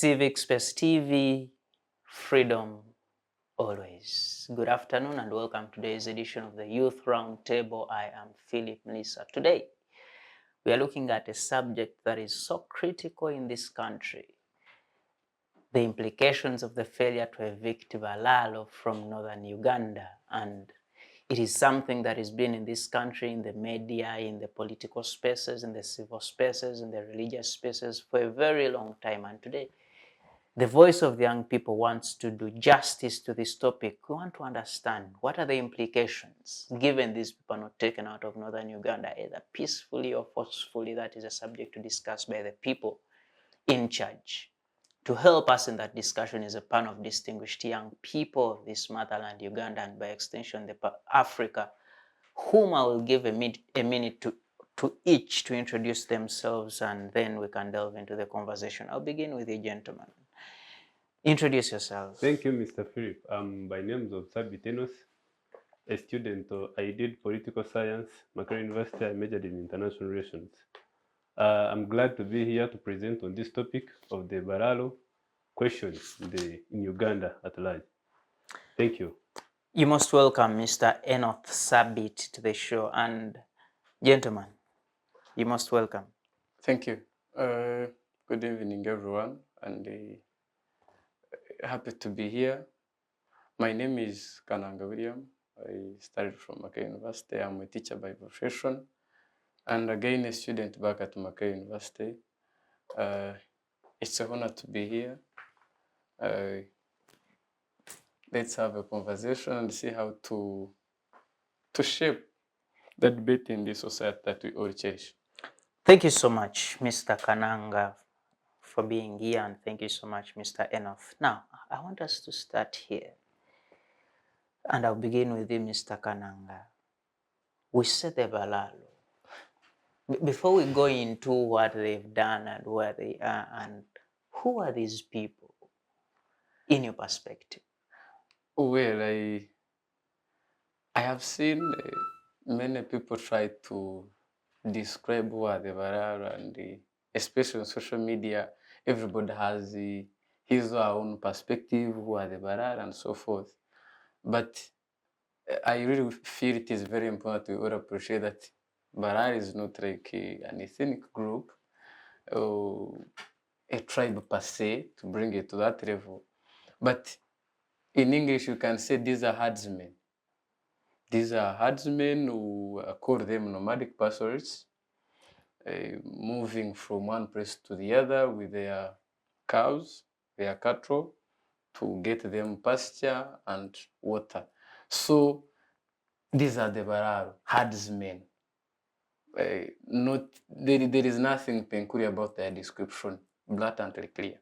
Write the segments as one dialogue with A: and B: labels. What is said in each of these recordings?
A: Civic Space TV, freedom always. Good afternoon and welcome to today's edition of the Youth Roundtable. I am Phillip Muliisa. Today, we are looking at a subject that is so critical in this country: the implications of the failure to evict Balaalo from Northern Uganda. And it is something that has been in this country, in the media, in the political spaces, in the civil spaces, in the religious spaces for a very long time. And today, the voice of the young people wants to do justice to this topic. We want to understand what are the implications given these people are not taken out of Northern Uganda, either peacefully or forcefully. That is a subject to discuss by the people in charge. To help us in that discussion is a panel of distinguished young people of this motherland, Uganda, and by extension, Africa, whom I will give a minute to each to introduce themselves, and then we can delve into the conversation. I'll begin with you, gentlemen. Introduce yourself.
B: Thank you, Mr. Phillip. By names of Sabiiti, a student. I did political science, Makerere University. I majored in international relations. I'm glad to be here to present on this topic of the Balaalo questions in Uganda at large. Thank you.
A: You most welcome Mr. Enoth Sabiiti to the show. And gentlemen, you most welcome.
C: Thank you. Good evening, everyone, and happy to be here. My name is Kananga William. I studied from Makerere University. I'm a teacher by profession, and again a student back at Makerere University. It's an honor to be here. Let's have a conversation and see how to shape the debate in the society that we all cherish.
A: Thank you so much, Mr. Kananga, for being here, and thank you so much, Mr. Enoth. Now, I want us to start here, and I'll begin with you, Mr. Kananga. We said the Balaalo. Before we go into what they've done and where they are, and who are these people in your perspective?
C: Well, I have seen many people try to describe who are the Balaalo, and especially on social media, everybody has his or her own perspective, who are the Balaalo and so forth. But I really feel it is very important to all appreciate that Balaalo is not like an ethnic group or a tribe per se, to bring it to that level. But in English, you can say these are herdsmen. These are herdsmen who call them nomadic pastoralists, moving from one place to the other with their cows, their cattle, to get them pasture and water. So these are the Balaalo, herdsmen. There is nothing peculiar about their description, blatantly clear.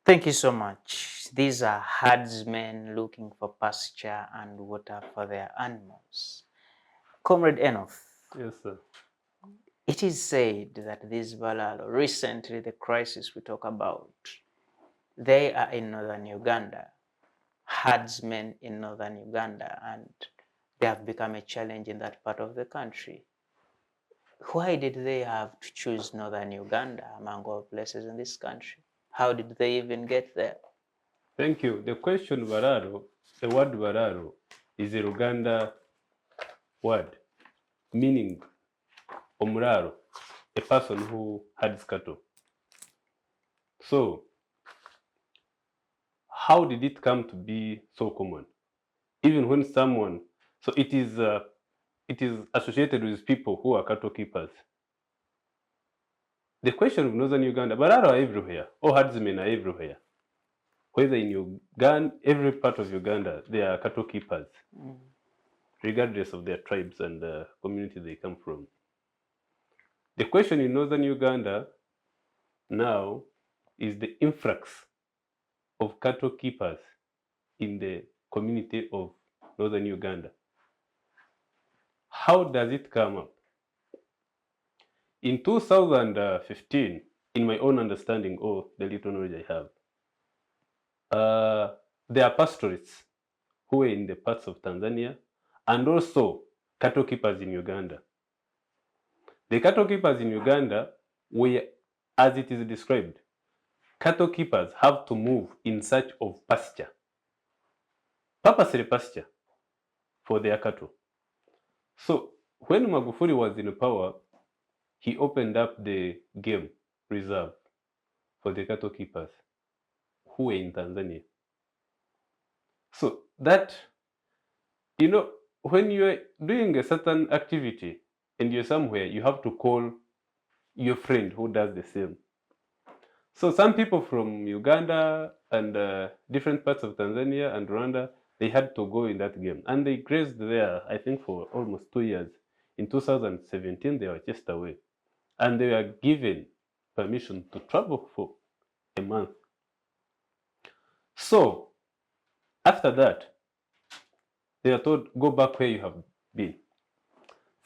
A: Thank you so much. These are herdsmen looking for pasture and water for their animals. Comrade Enoth.
B: Yes, sir.
A: It is said that these Balaalo, recently the crisis we talk about, they are in Northern Uganda, herdsmen in Northern Uganda, and they have become a challenge in that part of the country. Why did they have to choose Northern Uganda among all places in this country? How did they even get there?
B: Thank you. The question Balaalo, the word Balaalo is a Luganda word meaning omularo, a person who herds cattle. So, how did it come to be so common? Even when someone, so it is associated with people who are cattle keepers. The question of Northern Uganda, Balaalo are everywhere, all herdsmen are everywhere. Whether in Uganda, every part of Uganda, they are cattle keepers, regardless of their tribes and the community they come from. The question in Northern Uganda now is the influx of cattle keepers in the community of Northern Uganda. How does it come up? In 2015, in my own understanding or the little knowledge I have, there are pastoralists who were in the parts of Tanzania and also cattle keepers in Uganda. The cattle keepers in Uganda were, as it is described, cattle keepers have to move in search of pasture, purposely pasture for their cattle. So when Magufuli was in power, he opened up the game reserve for the cattle keepers who were in Tanzania. So that, when you're doing a certain activity and you're somewhere, you have to call your friend who does the same. So some people from Uganda and different parts of Tanzania and Rwanda, they had to go in that game. And they grazed there, I think, for almost 2 years. In 2017, they were chased away. And they were given permission to travel for a month. So after that, they are told, go back where you have been.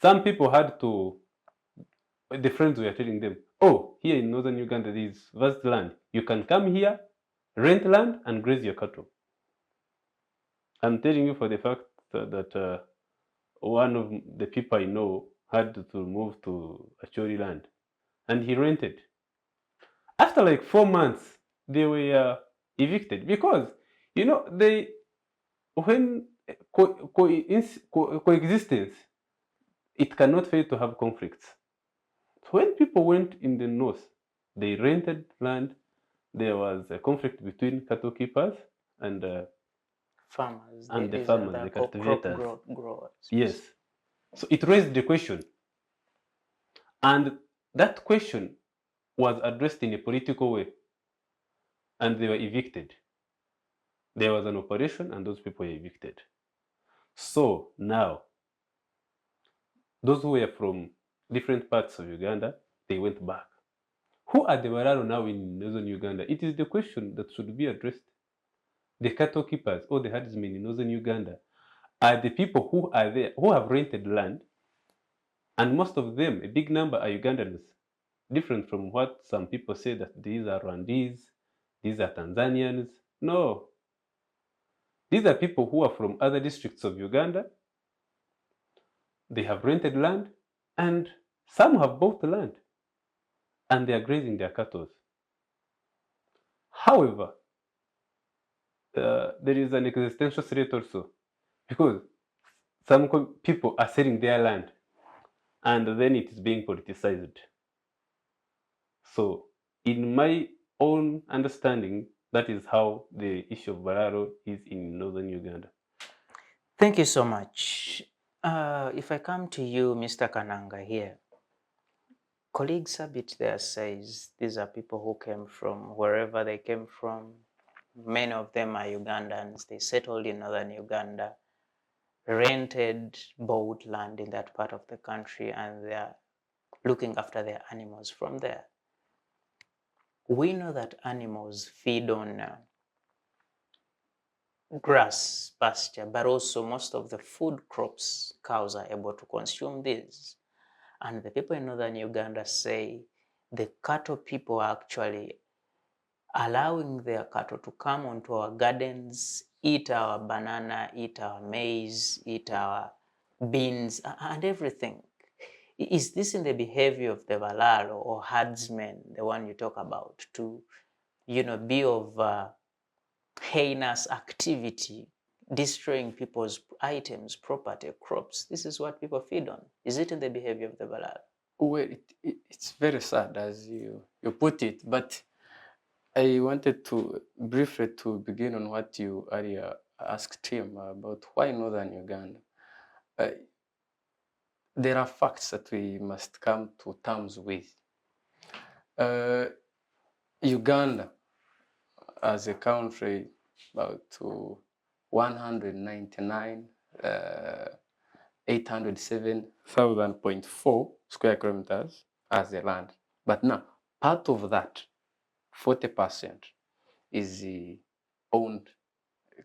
B: Some people had to, the friends were telling them, oh, here in Northern Uganda, there is vast land. You can come here, rent land, and graze your cattle. I'm telling you for the fact that one of the people I know had to move to Acholi land, and he rented. After like 4 months, they were evicted because, they, when coexistence, it cannot fail to have conflicts. So when people went in the north, they rented land. There was a conflict between cattle keepers and
A: Farmers.
B: the
A: These are
B: farmers,
A: the
B: the
A: crop
B: cultivators.
A: growers.
B: Yes. So it raised the question. And that question was addressed in a political way. And they were evicted. There was an operation and those people were evicted. So now, those who were from different parts of Uganda, they went back. Who are the Balaalo now in Northern Uganda? It is the question that should be addressed. The cattle keepers or the herdsmen in Northern Uganda are the people who are there, who have rented land, and most of them, a big number, are Ugandans. Different from what some people say that these are Rwandese, these are Tanzanians. No. These are people who are from other districts of Uganda. They have rented land, and some have bought the land, and they are grazing their cattle. However, there is an existential threat also, because some people are selling their land, and then it is being politicized. So, in my own understanding, that is how the issue of Balaalo is in Northern Uganda.
A: Thank you so much. If I come to you, Mr. Kananga here, colleague Sabiiti there says these are people who came from wherever they came from. Many of them are Ugandans. They settled in Northern Uganda, rented, bought land in that part of the country, and they are looking after their animals from there. We know that animals feed on grass, pasture, but also most of the food crops, cows are able to consume these. And the people in Northern Uganda say the cattle people are actually allowing their cattle to come onto our gardens, eat our banana, eat our maize, eat our beans, and everything. Is this in the behavior of the Balaalo or herdsmen, the one you talk about, to, be of heinous activity, destroying people's items, property, crops? This is what people feed on. Is it in the behavior of the Balaalo?
C: Well, it's very sad as you put it, but I wanted to briefly to begin on what you earlier asked him about why Northern Uganda. There are facts that we must come to terms with. Uganda, as a country, about 199, 807,000.4 square kilometers as a land. But now, part of that, 40%, is owned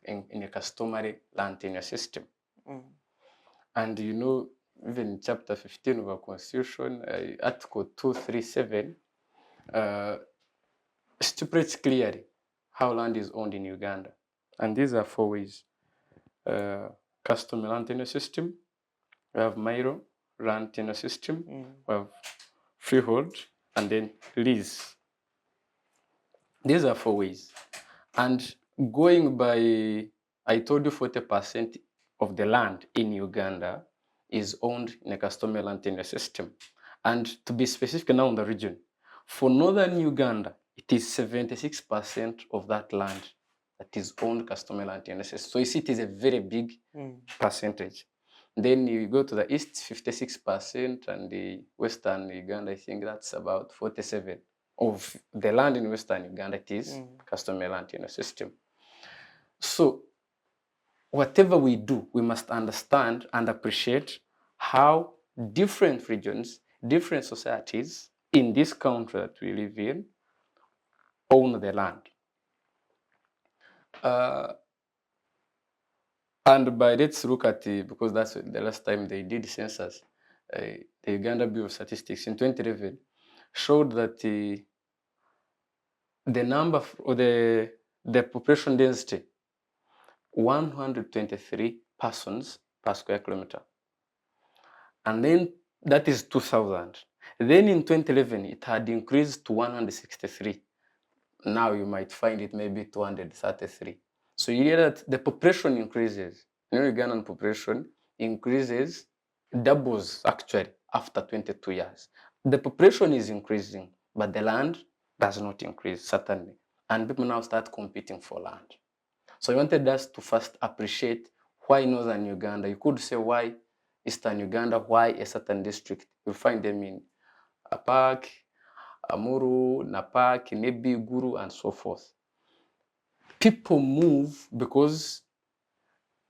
C: in a customary land tenure system. And even in chapter 15 of our constitution, article 237 stipulates clearly how land is owned in Uganda. And these are 4 ways. Customary land tenure system, we have Mairo land tenure system, we have freehold, and then lease. These are 4 ways. And going by, I told you 40% of the land in Uganda is owned in a customary land tenure system. And to be specific now on the region, for Northern Uganda, it is 76% of that land that is owned customary land tenure system. So you see, it is a very big percentage. Then you go to the east, 56%, and the western Uganda, I think that's about 47 of the land in western Uganda. It is customary land tenure system. So whatever we do, we must understand and appreciate how different regions, different societies in this country that we live in own the land. And by let's look at because that's the last time they did census, the Uganda Bureau of Statistics in 2011 showed that the number or the population density 123 persons per square kilometer, and then that is 2000. Then in 2011 it had increased to 163. Now you might find it maybe 233. So you hear that the population increases. Ugandan population increases, doubles actually after 22 years. The population is increasing, but the land does not increase, certainly. And people now start competing for land. So I wanted us to first appreciate why Northern Uganda. You could say why Eastern Uganda, why a certain district. You'll find them in Apak, Amuru, Napak, Nebi, Guru, and so forth. People move because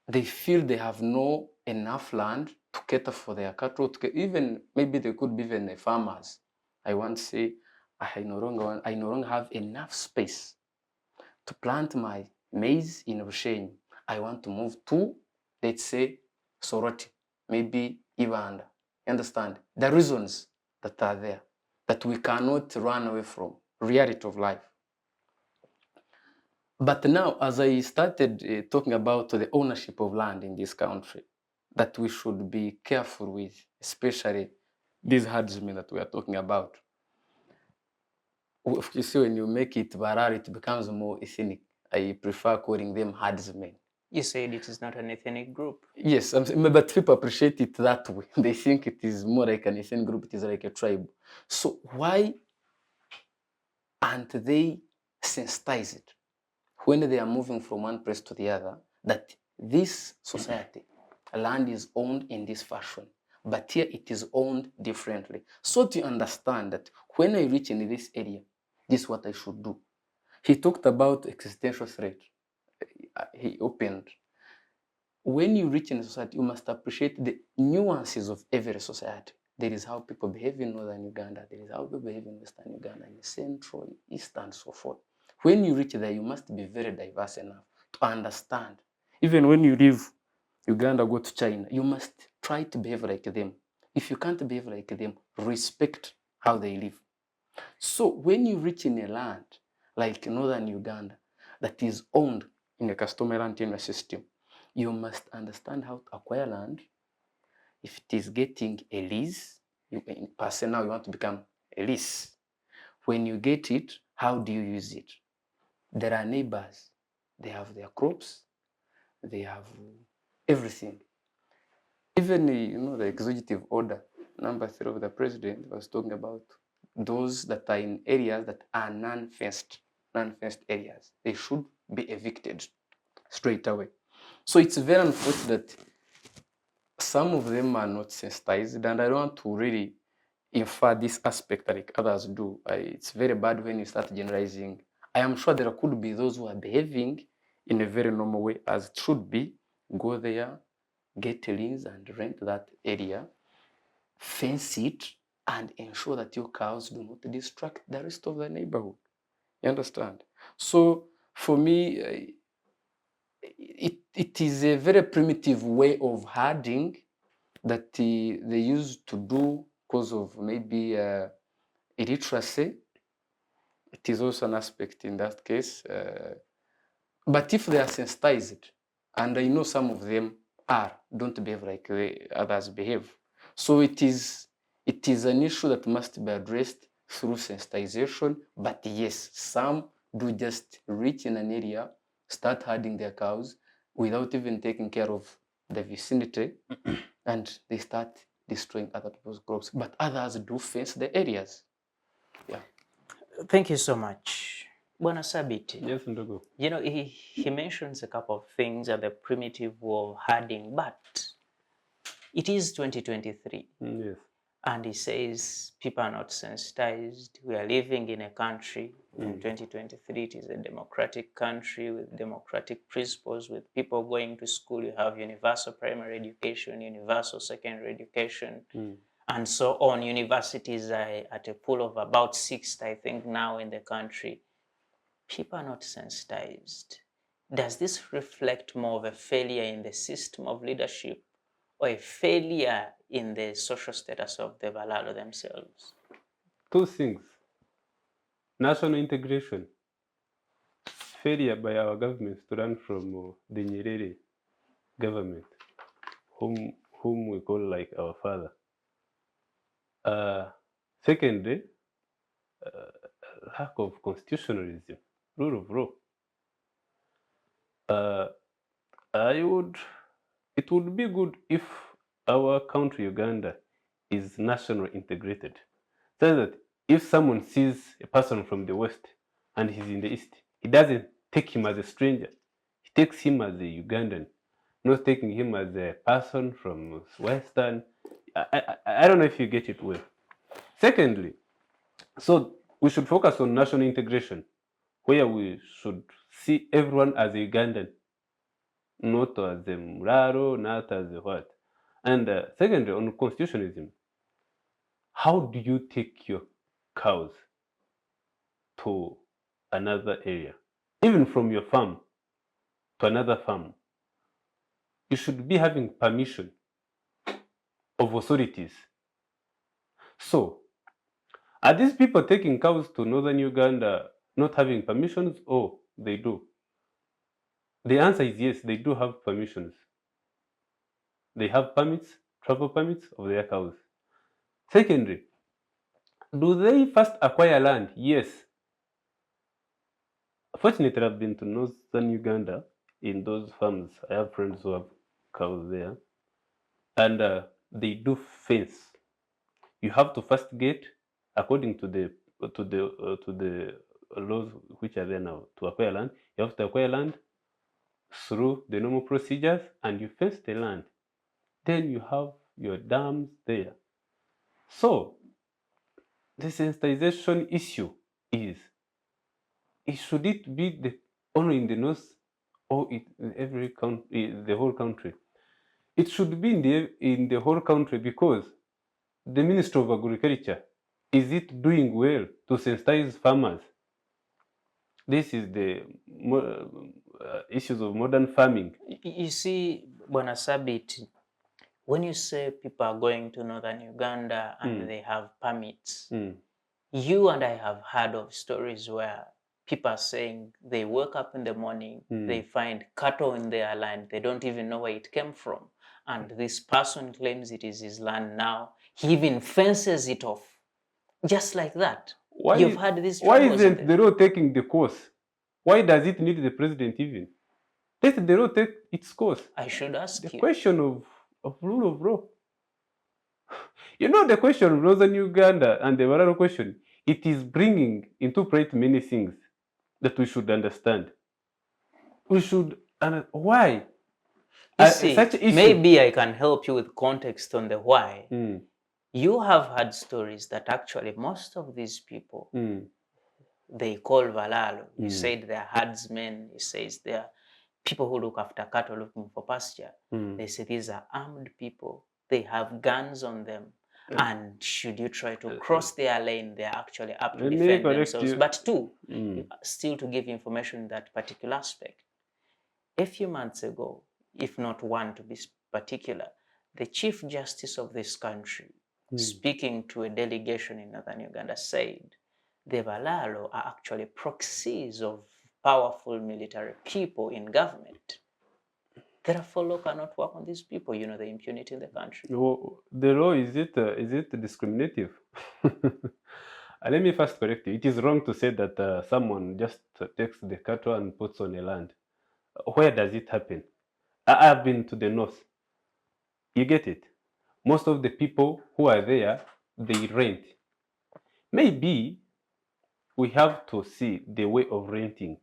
C: they feel they have no enough land to cater for their cattle. Even maybe they could be even farmers. I want to say I no longer have enough space to plant my maize in Rushenyi. I want to move to, let's say, Soroti, maybe Ibanda. You understand? The reasons that are there that we cannot run away from, reality of life. But now, as I started talking about the ownership of land in this country, that we should be careful with, especially these herdsmen that we are talking about. You see, when you make it Balaalo, it becomes more ethnic. I prefer calling them herdsmen.
A: You said it is not an ethnic group.
C: Yes, but people appreciate it that way. They think it is more like an ethnic group, it is like a tribe. So why aren't they sensitized when they are moving from one place to the other that this society, land is owned in this fashion, but here it is owned differently? So to understand that when I reach in this area, this is what I should do. He talked about existential threat. He opened. When you reach in a society, you must appreciate the nuances of every society. There is how people behave in Northern Uganda. There is how people behave in Western Uganda, in Central, East, and so forth. When you reach there, you must be very diverse enough to understand. Even when you leave Uganda, go to China, you must try to behave like them. If you can't behave like them, respect how they live. So when you reach in a land like Northern Uganda that is owned in a customary land tenure system, you must understand how to acquire land. If it is getting a lease, per se now you want to become a lease. When you get it, how do you use it? There are neighbors. They have their crops. They have everything. Even the executive order number 3 of the president was talking about those that are in areas that are non-fenced areas. They should be evicted straight away. So it's very unfortunate that some of them are not sensitized, and I don't want to really infer this aspect like others do. It's very bad when you start generalizing. I am sure there could be those who are behaving in a very normal way as it should be. Go there, get liens and rent that area, fence it, and ensure that your cows do not distract the rest of the neighborhood. You understand? So for me, it is a very primitive way of herding that they used to do because of maybe illiteracy. It is also an aspect in that case. But if they are sensitized, and I know some of them don't behave like the others behave. So it is an issue that must be addressed through sensitization. But yes, some do just reach in an area, start herding their cows without even taking care of the vicinity, and they start destroying other people's crops. But others do fence the areas. Yeah.
A: Thank you so much. Bwana Sabiiti.
B: Yes, Ndugu.
A: You know, he mentions a couple of things at the primitive war herding, but it is 2023.
B: Yes.
A: And he says people are not sensitized. We are living in a country in 2023. It is a democratic country with democratic principles, with people going to school. You have universal primary education, universal secondary education, and so on. Universities are at a pool of about 60, I think, now in the country. People are not sensitized. Does this reflect more of a failure in the system of leadership or a failure in the social status of the Balaalo themselves?
B: Two things. National integration. Failure by our governments to learn from the Nyerere government, whom we call like our father. Secondly, lack of constitutionalism, rule of law. It would be good if our country, Uganda, is nationally integrated. So that if someone sees a person from the West and he's in the East, he doesn't take him as a stranger. He takes him as a Ugandan, not taking him as a person from Western. I don't know if you get it well. Secondly, so we should focus on national integration, where we should see everyone as a Ugandan, not as a Muraro, not as a what. And secondly, on constitutionalism, how do you take your cows to another area, even from your farm to another farm? You should be having permission of authorities. So, are these people taking cows to Northern Uganda not having permissions, or they do? The answer is yes, they do have permissions. They have permits, travel permits of their cows. Secondly, do they first acquire land? Yes. Fortunately, I've been to Northern Uganda in those farms. I have friends who have cows there, and they do fence. You have to first get, according to the laws which are there now, to acquire land. You have to acquire land through the normal procedures, and you fence the land. Then you have your dams there. So the sensitization issue is, should it be only in the north or in every country, the whole country? It should be in the whole country, because the Ministry of Agriculture, is it doing well to sensitize farmers? This is the issues of modern farming.
A: You see, Bwana Sabiiti, when you say people are going to Northern Uganda and they have permits, you and I have heard of stories where people are saying they wake up in the morning, they find cattle in their land, they don't even know where it came from. And this person claims it is his land now. He even fences it off. Just like that. You've had this.
B: Why isn't the law taking the course? Why does it need the president even? Let the law take its course.
A: I should ask
B: the
A: you.
B: Question of rule of law. You know, the question of Northern Uganda and the Balaalo question, it is bringing into play many things that we should understand. We should, why?
A: You see, maybe I can help you with context on the why. You have had stories that actually most of these people, they call Balaalo. You said they're herdsmen. You say they're people who look after cattle looking for pasture. They say these are armed people. They have guns on them. And should you try to cross their lane, they're actually up to defend themselves. But two, still to give information in that particular aspect. A few months ago, if not one to be particular, the Chief Justice of this country, speaking to a delegation in Northern Uganda, said the Balaalo are actually proxies of powerful military people in government. Therefore, law cannot work on these people. You know, the impunity in the country.
B: The law, is it discriminative? Let me first correct you. It is wrong to say that someone just takes the cattle and puts on a land. Where does it happen? I've been to the north. You get it? Most of the people who are there, they rent. Maybe we have to see the way of renting.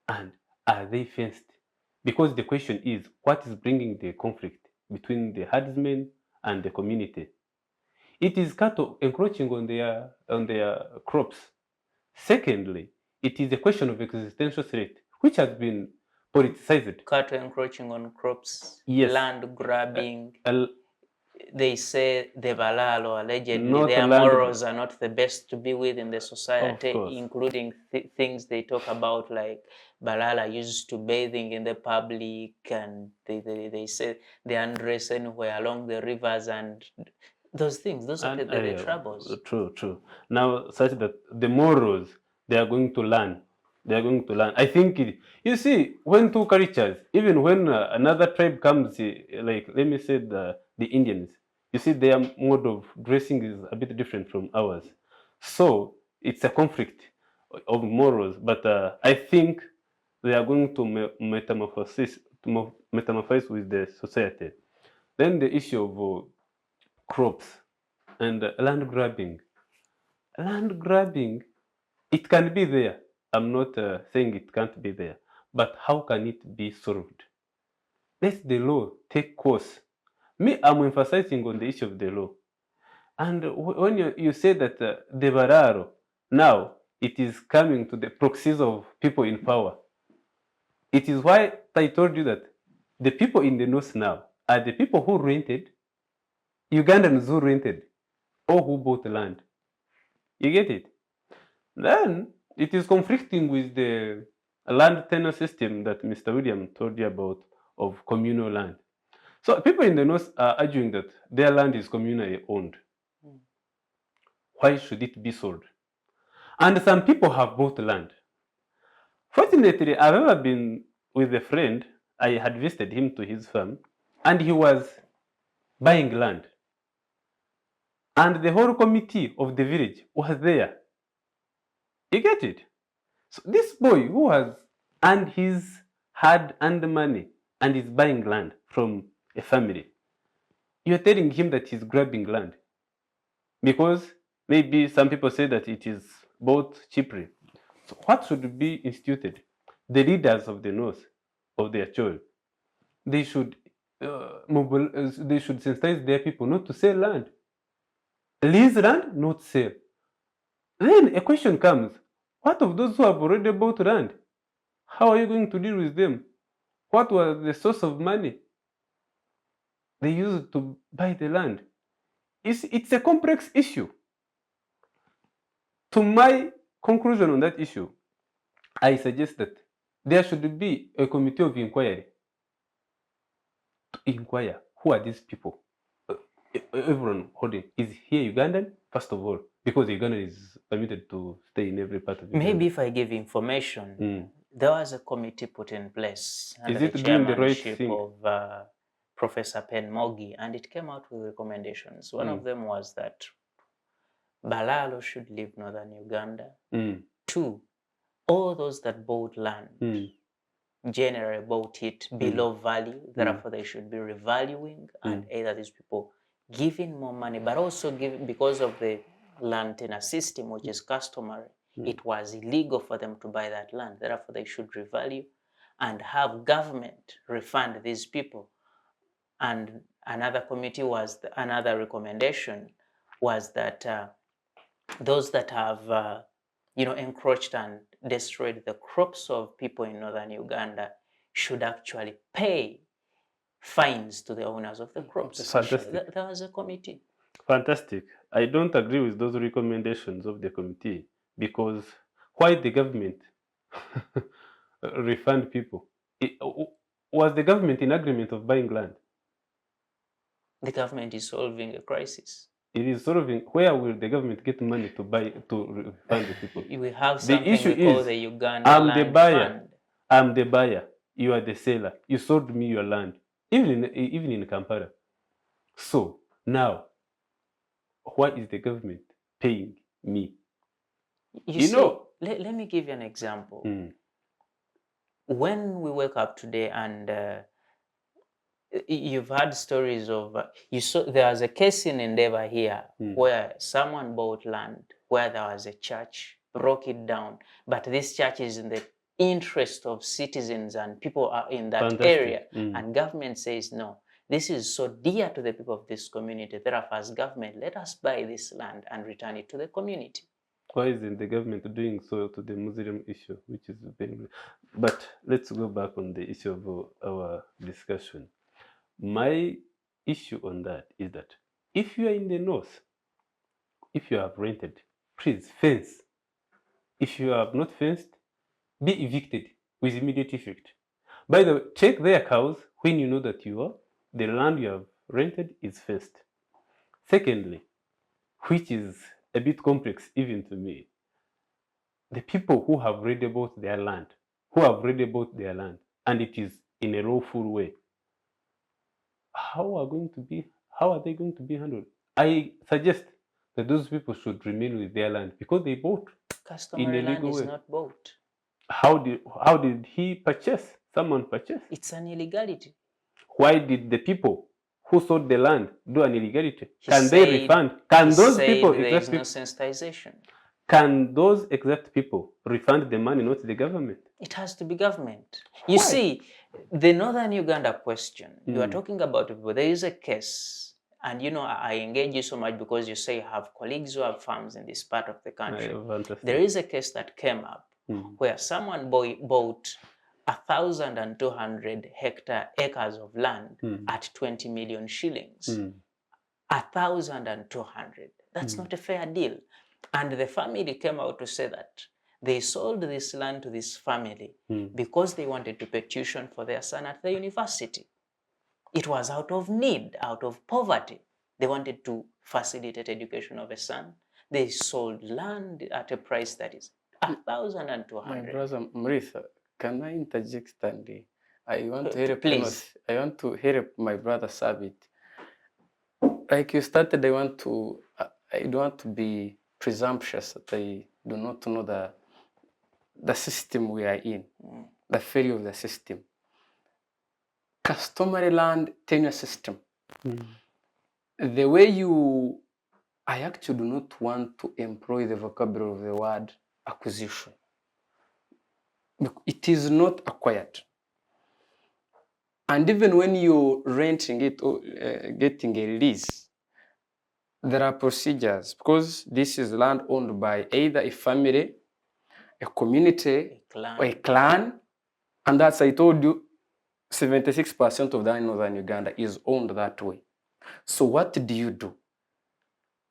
B: And are they fenced? Because the question is, what is bringing the conflict between the herdsmen and the community? It is cattle encroaching on their crops. Secondly, it is a question of existential threat, which has been politicized.
A: Cattle encroaching on crops,
B: Yes.
A: land grabbing.
B: Al-
A: They say the Balaalo, allegedly,
B: Not
A: their
B: land-
A: morals are not the best to be with in the society,
B: course.
A: including things they talk about, like Balaalo used to bathing in the public, and they say they undress anywhere along the rivers, and those things, those are the troubles.
B: True. Now, such that the morals they are going to learn. They are going to learn. I think, you see, when two cultures, even when another tribe comes, like, let me say the Indians, you see, their mode of dressing is a bit different from ours. So, it's a conflict of morals. But I think they are going to metamorphose with the society. Then the issue of crops and land grabbing. Land grabbing, it can be there. I'm not saying it can't be there, but how can it be solved? Let the law take course. Me, I'm emphasizing on the issue of the law. And when you say that the Balaalo, now it is coming to the proxies of people in power. It is why I told you that the people in the north now are the people who rented, Ugandans who rented, or who bought land. You get it? Then it is conflicting with the land tenure system that Mr. William told you about of communal land. So people in the north are arguing that their land is communally owned. Why should it be sold? And some people have bought land. Fortunately, I've ever been with a friend. I had visited him to his farm, and he was buying land. And the whole committee of the village was there. You get it? So this boy who has earned his hard-earned money and is buying land from a family, you're telling him that he's grabbing land because maybe some people say that it is bought cheaply. So what should be instituted? The leaders of the north, of their choice, they should they should sensitize their people not to sell land. Lease land, not sell. Then a question comes: what of those who have already bought land? How are you going to deal with them? What was the source of money they used to buy the land? It's a complex issue. To my conclusion on that issue, I suggest that there should be a committee of inquiry to inquire who are these people. Everyone holding is here Ugandan, first of all, because Uganda is permitted to stay in every part of Uganda.
A: Maybe if I give information, there was a committee put in place under
B: Is
A: the
B: it doing the right
A: chairmanship
B: thing?
A: of Professor Pen Mogi, and it came out with recommendations. One of them was that Balaalo should leave Northern Uganda. 2, all those that bought land generally bought it below value, therefore they should be revaluing, and either these people giving more money, but also because of the land tenure system, which is customary, it was illegal for them to buy that land, therefore they should revalue and have government refund these people. And another committee was, another recommendation was that those that have encroached and destroyed the crops of people in Northern Uganda should actually pay fines to the owners of the crops.
B: Fantastic.
A: There was a committee.
B: Fantastic. I don't agree with those recommendations of the committee because why the government refund people? Was the government in agreement of buying land?
A: The government is solving a crisis.
B: It is solving. Where will the government get money to refund the people?
A: We have something we call the Uganda
B: I'm
A: Land
B: the buyer.
A: Fund.
B: I'm the buyer. You are the seller. You sold me your land, even in Kampala. So now, what is the government paying me.
A: You
B: You
A: see,
B: know,
A: let me give you an example.
B: mm,
A: When we wake up today and you've heard stories of, you saw there was a case in Endeavour here where someone bought land where there was a church, broke it down, but this church is in the interest of citizens and people are in that
B: Fantastic.
A: area, and government says no. This is so dear to the people of this community. Therefore, as government, let us buy this land and return it to the community.
B: why isn't the government doing so to the Muslim issue, which is very... But let's go back on the issue of our discussion. My issue on that is that if you are in the north, if you have rented, please fence. If you have not fenced, be evicted with immediate effect. By the way, take their cows when you know that the land you have rented is fenced. Secondly, which is a bit complex even to me, the people who have read about their land, and it is in a lawful way, how are they going to be handled? I suggest that those people should remain with their land because they bought
A: Customary
B: in a
A: land
B: legal
A: is
B: way.
A: not bought.
B: How did he purchase? Someone purchased.
A: It's an illegality.
B: Why did the people who sold the land do an illegality?
A: He
B: Can they
A: said-
B: refund? Can
A: He
B: those
A: said
B: people,
A: there is
B: exact
A: no
B: people,
A: sensitization.
B: can those exact people refund the money, not the government?
A: It has to be government. You
B: Why?
A: see, the Northern Uganda question, you are talking about people. There is a case, and you know, I engage you so much because you say you have colleagues who have farms in this part of the country.
B: Fantastic.
A: There is a case that came up where someone bought 1,200 acres of land at 20 million shillings. 1,200. That's not a fair deal. And the family came out to say that they sold this land to this family because they wanted to pay tuition for their son at the university. It was out of need, out of poverty. They wanted to facilitate education of a son. They sold land at a price that is
C: My
A: 1,200.
C: brother Muliisa, can I interject and I want to help
A: Please.
C: Enoth. I want to help my brother Sabiiti. Like you started, I don't want to be presumptuous that I do not know the system we are in, the failure of the system. Customary land tenure system. The way I actually do not want to employ the vocabulary of the word acquisition. It is not acquired. And even when you're renting it or getting a lease, there are procedures because this is land owned by either a family, a community, or a clan. And as I told you, 76% of that in Northern Uganda is owned that way. So what do you do?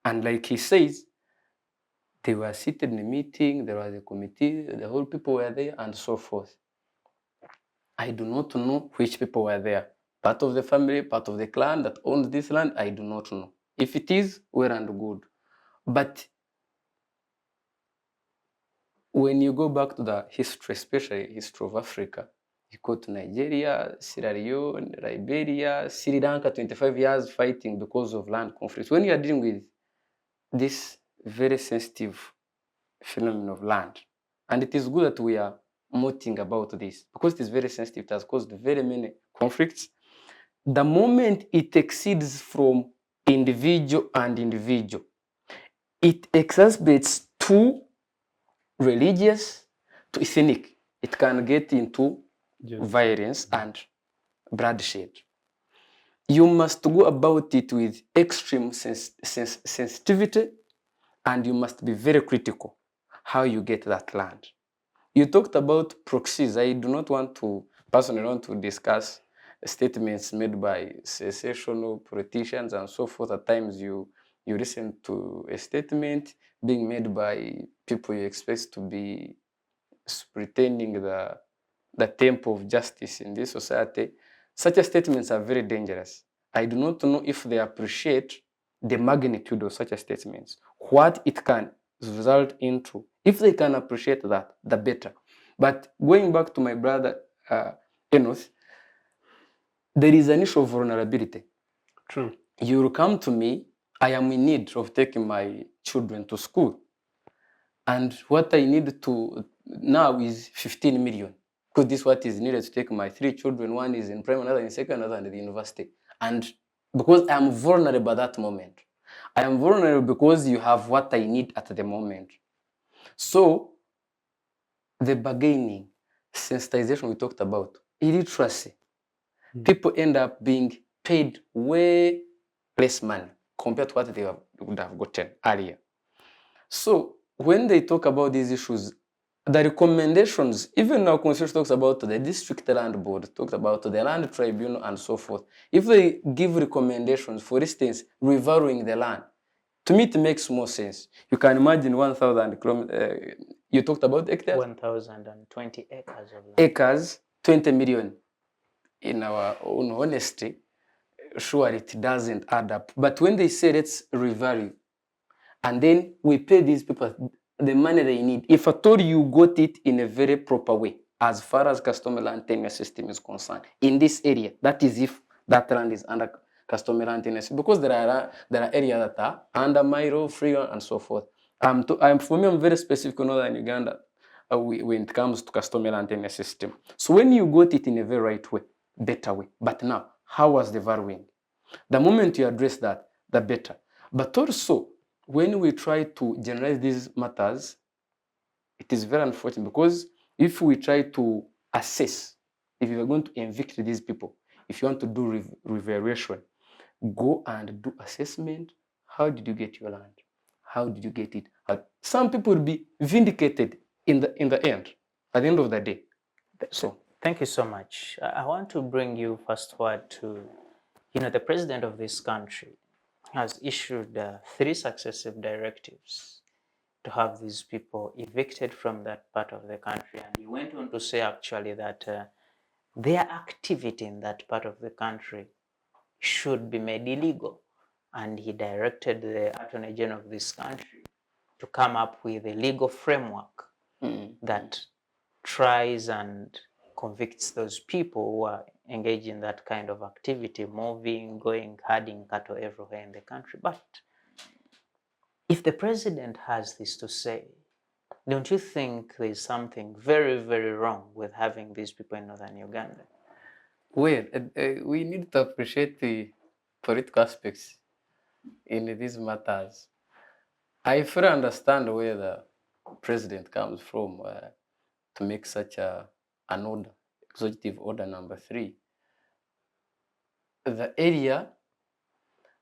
C: And like he says, they were seated in a meeting, there was a committee, the whole people were there, and so forth. I do not know which people were there. Part of the family, part of the clan that owns this land, I do not know. If it is, well and good. But when you go back to the history, especially history of Africa, you go to Nigeria, Sierra Leone, Liberia, Sri Lanka, 25 years fighting because of land conflicts. When you are dealing with this very sensitive phenomenon of land, and it is good that we are noting about this because it is very sensitive, it has caused very many conflicts. The moment it exceeds from individual and individual, it exacerbates to religious to ethnic. It can get into violence and bloodshed. You must go about it with extreme sensitivity, and you must be very critical how you get that land. You talked about proxies. I do not want to discuss statements made by sensational politicians and so forth. At times you listen to a statement being made by people you expect to be pretending the temple of justice in this society. Such statements are very dangerous. I do not know if they appreciate the magnitude of such statements, what it can result into. If they can appreciate that, the better. But going back to my brother Enoth, there is an issue of vulnerability.
B: True.
C: You will come to me I am in need of taking my children to school. And what I need to now is 15 million. Because this is what is needed to take my 3 children. One is in primary, another in second, another in the university. And because I am vulnerable at that moment. I am vulnerable because you have what I need at the moment. So the bargaining, sensitization we talked about, illiteracy, people end up being paid way less money compared to what they would have gotten earlier. So when they talk about these issues, the recommendations, even our constitution talks about the district land board, talks about the land tribunal and so forth. If they give recommendations, for instance, revaluing the land, to me it makes more sense. You can imagine 1,000 kilometers, you talked about hectares?
A: 1,020 acres of land.
C: Acres, 20 million. In our own honesty, sure it doesn't add up. But when they say let's revalue, and then we pay these people the money they need, if at all you got it in a very proper way, as far as customary land tenure system is concerned, in this area, that is if that land is under customary land tenure system, because there are areas that are under Miro, Free, and so forth. For me, I'm very specific on Northern Uganda when it comes to customary land tenure system. So when you got it in a very right way, better way. But now, how was the valuing? The moment you address that, the better. But also, when we try to generalize these matters, it is very unfortunate because if we try to assess, if you are going to evict these people, if you want to do revaluation, go and do assessment. How did you get your land? How did you get it? Some people will be vindicated in the end, at the end of the day. So
A: thank you so much. I want to bring you first word to, the president of this country has issued 3 successive directives to have these people evicted from that part of the country. And he went on to say actually that their activity in that part of the country should be made illegal. And he directed the Attorney General of this country to come up with a legal framework that tries and convicts those people who are engaged in that kind of activity, moving, going, herding cattle everywhere in the country. But if the president has this to say, don't you think there's something very, very wrong with having these people in Northern Uganda?
C: Well, we need to appreciate the political aspects in these matters. I fully understand where the president comes from to make such an order, executive order number 3. The area,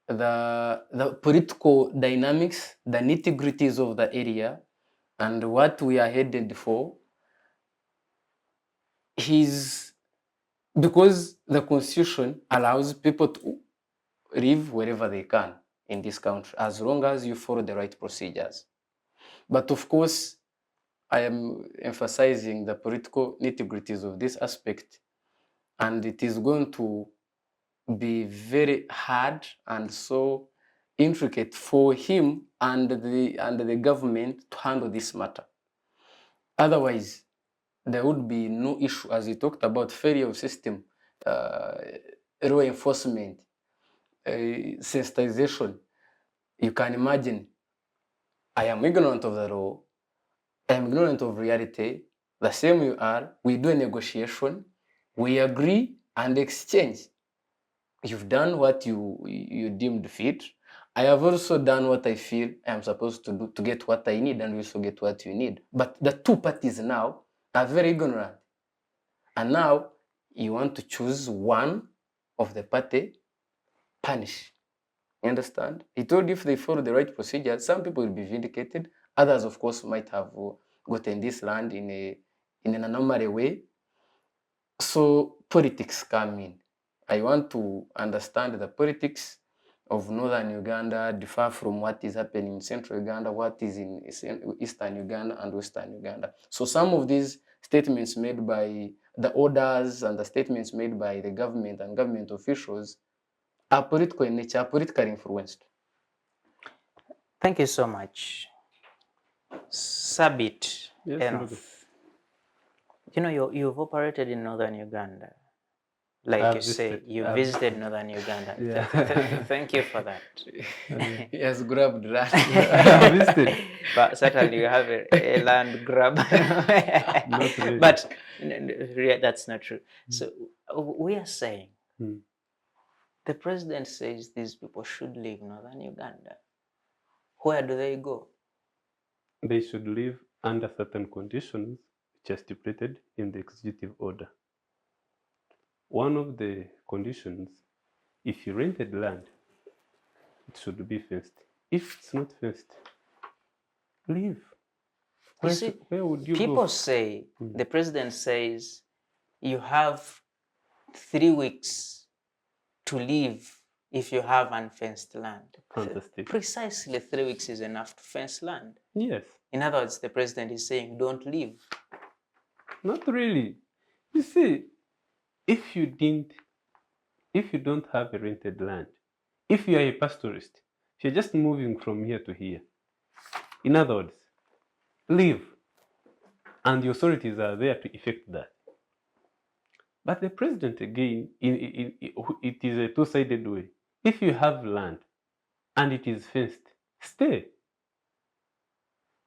C: the political dynamics, the nitty-gritties of the area, and what we are headed for, because the constitution allows people to live wherever they can in this country, as long as you follow the right procedures. But of course, I am emphasizing the political nitty-gritties of this aspect, and it is going to be very hard and so intricate for him and the government to handle this matter. Otherwise, there would be no issue, as you talked about failure of system, law enforcement, sensitization. You can imagine, I am ignorant of the law, I am ignorant of reality, the same you are, we do a negotiation, we agree and exchange. You've done what you deemed fit. I have also done what I feel I am supposed to do to get what I need, and you also get what you need. But the 2 parties now are very ignorant. And now you want to choose one of the party, punish. You understand? He told you if they follow the right procedure, some people will be vindicated. Others, of course, might have gotten this land in an anomaly way. So politics come in. I want to understand the politics of Northern Uganda differ from what is happening in Central Uganda, what is in Eastern Uganda and Western Uganda. So some of these statements made by the orders and the statements made by the government and government officials are political in nature, are politically influenced.
A: Thank you so much. Sabiiti,
B: Yes,
A: Enoth. You've operated in Northern Uganda. Like
B: I've
A: you say,
B: visited-
A: you
B: I've
A: visited Northern Uganda.
B: Yeah.
A: Thank you for that.
C: He has grabbed land.
B: I've visited.
A: But certainly you have a land grab.
B: Not really.
A: But that's not true. So we are saying
B: Hmm.
A: the president says these people should leave Northern Uganda. Where do they go?
B: They should live under certain conditions which are stipulated in the executive order. One of the conditions, if you rented land, it should be fenced. If it's not fenced, leave.
A: You see,
B: Where would you
A: people
B: go?
A: say, the president says, you have 3 weeks to leave if you have unfenced land.
B: Fantastic.
A: Precisely 3 weeks is enough to fence land.
B: Yes.
A: In other words, the president is saying, don't leave.
B: Not really. You see, if you don't have a rented land, if you are a pastoralist, if you're just moving from here to here, in other words, leave. And the authorities are there to effect that. But the president, again, it is a two-sided way. If you have land and it is fenced, stay.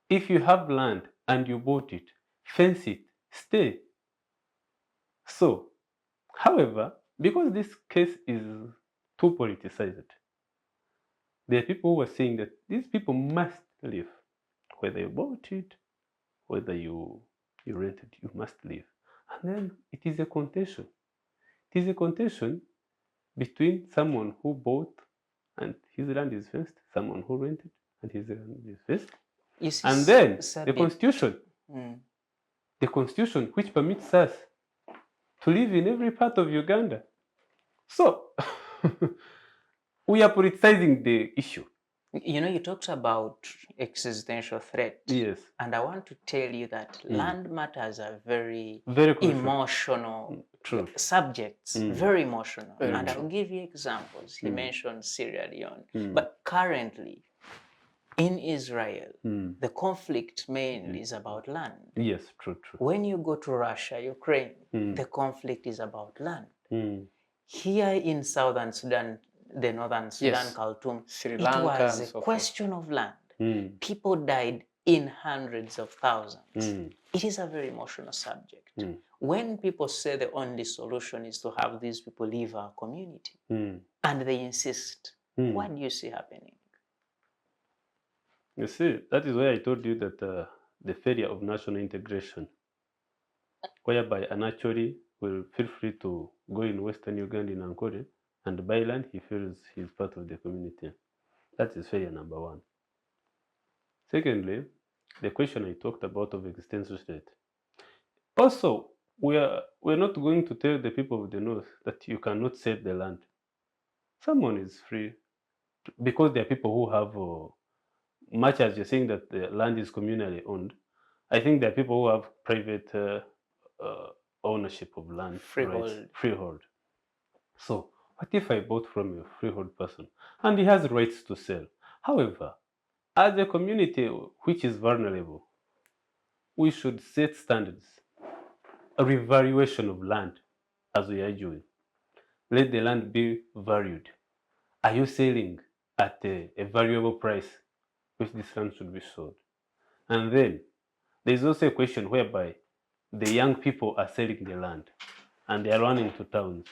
B: If you have land and you bought it, fence it, stay. So, however, because this case is too politicized, there are people who are saying that these people must leave. Whether you bought it, whether you rented, you must leave. And then it is a contention. It is a contention between someone who bought and his land is fenced, someone who rented and his land is fenced.
A: You see,
B: And then the
A: Sabiiti,
B: constitution which permits us to live in every part of Uganda. So we are politicizing the issue.
A: you know, you talked about existential threat.
B: Yes.
A: And I want to tell you that land matters are very,
B: Very crucial.
A: emotional
B: True.
A: subjects, very emotional.
C: Very
A: and
C: true.
A: I'll give you examples. He mentioned Sierra Leone.
B: Mm.
A: But currently, in Israel,
B: Mm.
A: the conflict mainly is about land.
B: Yes, true.
A: When you go to Russia, Ukraine, the conflict is about land. Here in Southern Sudan, the Northern Sudan,
C: Yes.
A: Khartoum,
C: Sri
A: it
C: Lanka
A: was
C: and
A: a
C: so forth.
A: question of land.
B: Mm.
A: People died in hundreds of thousands.
B: Mm.
A: It is a very emotional subject.
B: Mm.
A: When people say the only solution is to have these people leave our community,
B: Mm.
A: and they insist,
B: Mm.
A: what do you see happening?
B: You see, that is why I told you that the failure of national integration, whereby an actuary will feel free to go in Western Uganda in Ankole and buy land, he feels he's part of the community. That is failure number one. Secondly, the question I talked about of existential threat. Also, we're not going to tell the people of the north that you cannot sell the land. Someone is free, because there are people who have, much as you're saying that the land is communally owned, I think there are people who have private ownership of land,
A: Freehold.
B: rights, freehold. So, what if I bought from a freehold person and he has rights to sell? However, as a community which is vulnerable, we should set standards, a revaluation of land as we are doing. Let the land be valued. Are you selling at a valuable price which this land should be sold? And then there's also a question whereby the young people are selling the land and they are running to towns.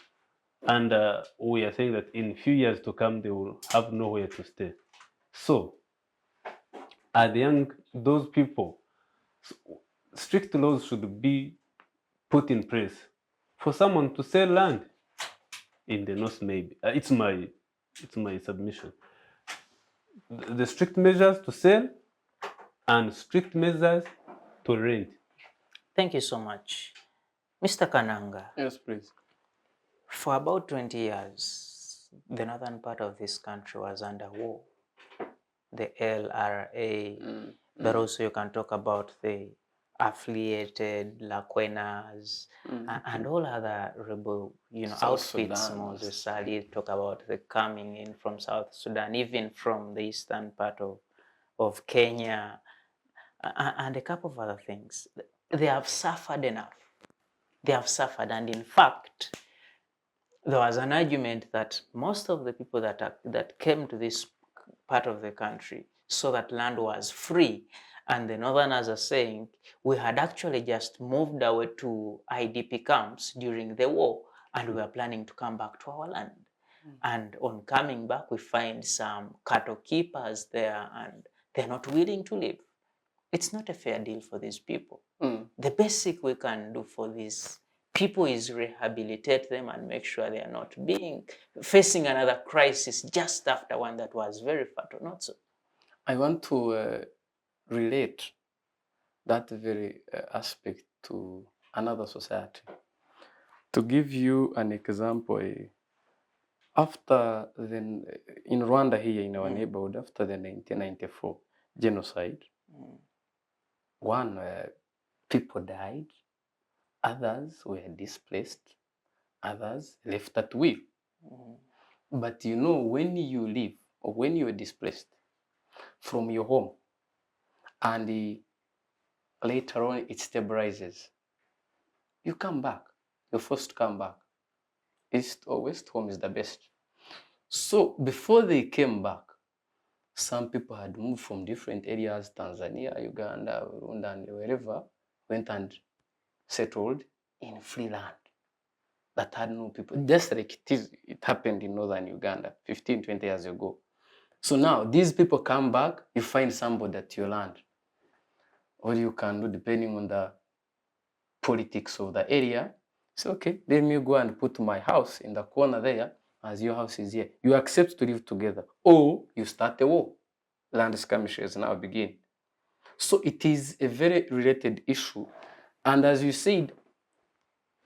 B: And we are saying that in a few years to come, they will have nowhere to stay. So, are those people, strict laws should be put in place for someone to sell land in the north, maybe. It's my submission. The strict measures to sell and strict measures to rent.
A: Thank you so much. Mr. Kananga,
C: Yes, please.
A: for about 20 years, the northern part of this country was under war. The LRA, but also you can talk about the affiliated Lakwenas and all other rebel,
C: South
A: outfits.
C: Sudan.
A: Moses Ali talk about the coming in from South Sudan, even from the eastern part of Kenya, and a couple of other things. They have suffered enough. They have suffered, and in fact, there was an argument that most of the people that came to this part of the country saw that land was free, and the Northerners are saying we had actually just moved away to IDP camps during the war, and we were planning to come back to our land. And on coming back, we find some cattle keepers there, and they're not willing to leave. It's not a fair deal for these people. The basic we can do for these people is rehabilitate them and make sure they are not facing another crisis just after one that was very fatal, not so.
C: I want to relate that very aspect to another society. To give you an example, after in Rwanda here in our neighborhood, after the 1994 genocide, people died, others were displaced, others left at will. But you know, when you leave or when you are displaced from your home and later on it stabilizes, you come back. You're forced to come back. East or West home is the best. So before they came back, some people had moved from different areas, Tanzania, Uganda, Rwanda, and wherever, went and settled in free land that had no people, just like it happened in Northern Uganda 15, 20 years ago. So now these people come back, you find somebody at your land. What you can do, depending on the politics of the area, say, okay, let me go and put my house in the corner there, as your house is here. You accept to live together, or you start a war. Land skirmishes now begin. So it is a very related issue. And as you said,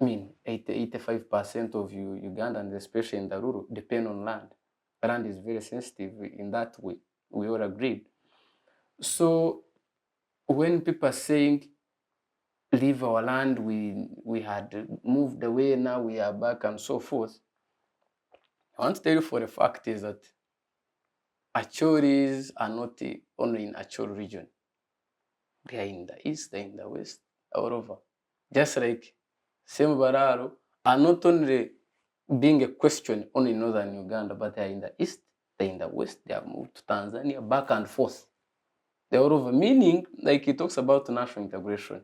C: 85% of you Ugandans, especially in the rural, depend on land. Land is very sensitive in that way. We all agreed. So when people are saying, leave our land, we had moved away, now we are back and so forth, I want to tell you for a fact is that Achoris are not only in Acholi region. They are in the east, they are in the west, all over. Just like same Balaalo are not only being a question only in Northern Uganda, but they are in the east, they are in the west, they have moved to Tanzania, back and forth. They are all over, meaning, like he talks about national integration.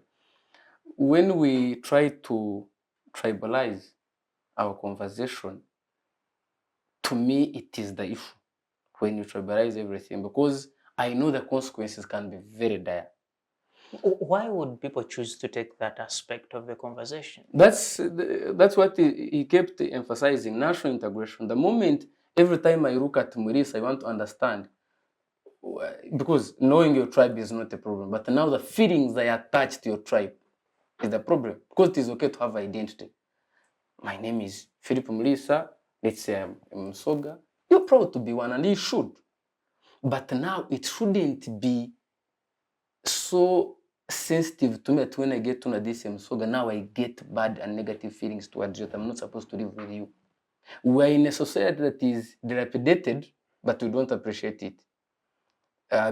C: When we try to tribalize our conversation, to me, it is the issue when you tribalize everything, because I know the consequences can be very dire.
A: Why would people choose to take that aspect of the conversation?
C: That's what he kept emphasizing, national integration. The moment, every time I look at Muliisa, I want to understand, because knowing your tribe is not a problem, but now the feelings that are attached to your tribe is the problem, because it is okay to have identity. My name is Phillip Muliisa, let's say I'm Msoga. You're proud to be one, and you should. But now it shouldn't be so sensitive to me that when I get to know this Msoga, now I get bad and negative feelings towards you. I'm not supposed to live with you. We're in a society that is dilapidated, but we don't appreciate it.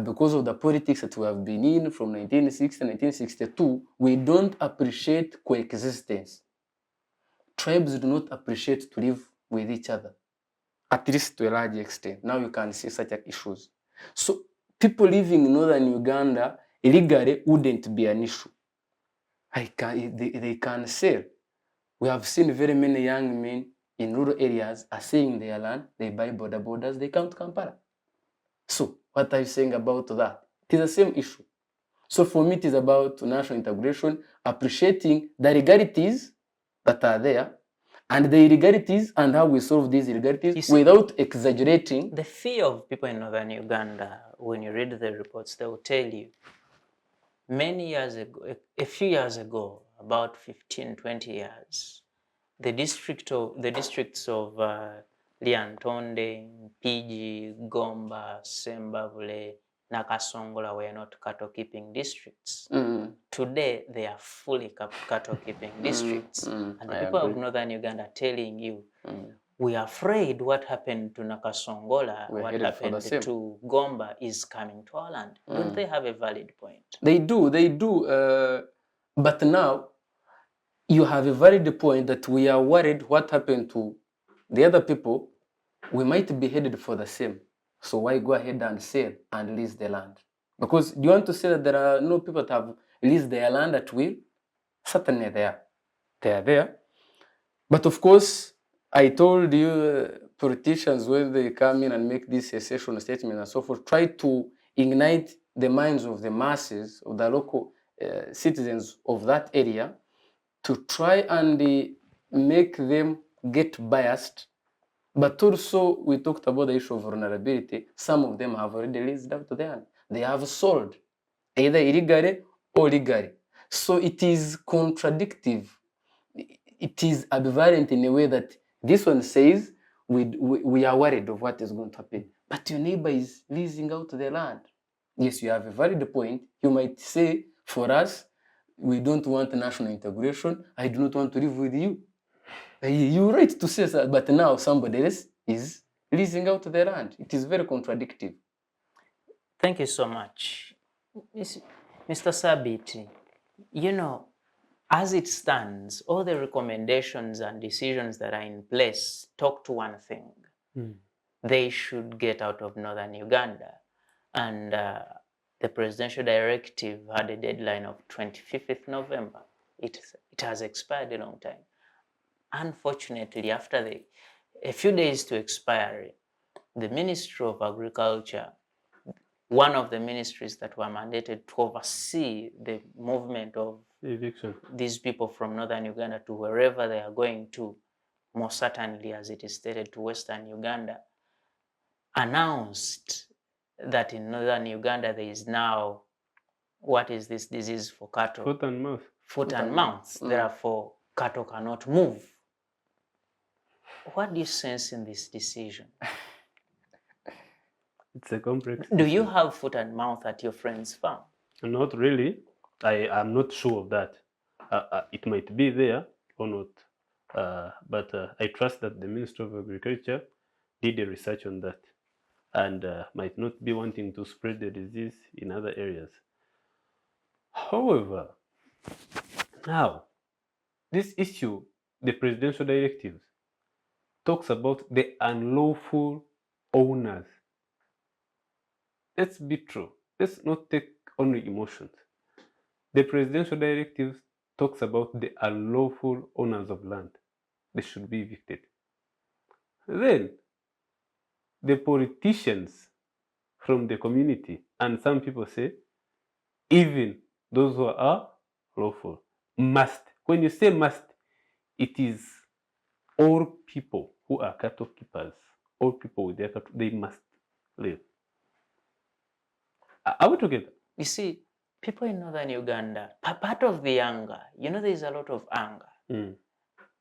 C: Because of the politics that we have been in from 1960, 1962, we don't appreciate coexistence. Tribes do not appreciate to live with each other, at least to a large extent. Now you can see such issues. So people living in Northern Uganda illegally wouldn't be an issue. They can sell. We have seen very many young men in rural areas are selling their land, they buy borders, they come to Kampala. So what are you saying about that? It is the same issue. So for me, it is about national integration, appreciating the irregularities that are there, and the irregularities and how we solve these irregularities without exaggerating.
A: The fear of people in Northern Uganda, when you read the reports, they will tell you, many years ago, a few years ago, about 15, 20 years, the districts of Liantonde, Pigi, Gomba, Sembabule, Nakasongola were not cattle keeping districts. Today, they are fully cattle keeping districts. And the people of Northern Uganda are telling you, we are afraid what happened to Nakasongola, what happened to Gomba is coming to our land. Don't they have a valid point?
C: They do. But now, you have a valid point that we are worried what happened to the other people, we might be headed for the same. So why go ahead and sell and lease the land? Because do you want to say that there are no people that have leased their land at will? Certainly they are. They are there. But of course, I told you, politicians, when they come in and make this secession statement and so forth, try to ignite the minds of the masses, of the local citizens of that area, to try and make them get biased. But also, we talked about the issue of vulnerability. Some of them have already leased out to them. They have sold, either illegally or legally. So it is contradictive. It is ambivalent in a way that this one says we are worried of what is going to happen, but your neighbor is leasing out the land. Yes, you have a valid point. You might say, for us, we don't want national integration. I do not want to live with you. You're right to say that, but now somebody else is leasing out the land. It is very contradictive.
A: Thank you so much. Mr. Sabiiti, you know, as it stands, all the recommendations and decisions that are in place talk to one thing. They should get out of Northern Uganda. And the presidential directive had a deadline of 25th November. It has expired a long time. Unfortunately, after a few days to expiry, the Ministry of Agriculture, one of the ministries that were mandated to oversee the movement of
B: Eviction.
A: these people from Northern Uganda to wherever they are going to, more certainly as it is stated to Western Uganda, announced that in Northern Uganda there is now, what is this disease for cattle?
B: Foot and mouth.
A: Foot and mouth. Therefore, cattle cannot move. What do you sense in this decision?
B: It's a complex.
A: Do you have foot and mouth at your friend's farm?
B: Not really. I am not sure of that. It might be there or not. But I trust that the Minister of Agriculture did a research on that and might not be wanting to spread the disease in other areas. However, now, this issue, the presidential directives, talks about the unlawful owners. Let's be true. Let's not take only emotions. The presidential directive talks about the unlawful owners of land. They should be evicted. Then, the politicians from the community, and some people say, even those who are lawful, must. When you say must, it is all people who are cattle keepers, all people with their cattle, they must live. Are we together?
A: You see, people in Northern Uganda, part of the anger, there is a lot of anger.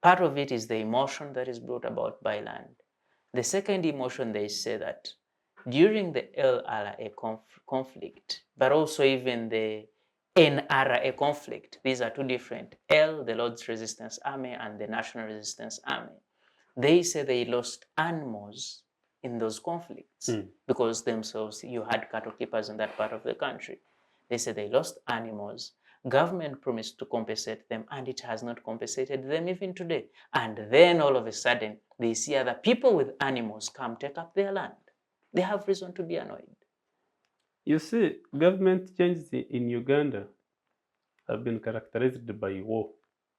A: Part of it is the emotion that is brought about by land. The second emotion, they say that during the LRA conflict, but also even the NRA conflict, these are two different, the Lord's Resistance Army and the National Resistance Army, they say they lost animals in those conflicts because themselves, you had cattle keepers in that part of the country. They say they lost animals. Government promised to compensate them, and it has not compensated them even today. And then all of a sudden, they see other people with animals come take up their land. They have reason to be annoyed.
B: You see, government changes in Uganda have been characterized by war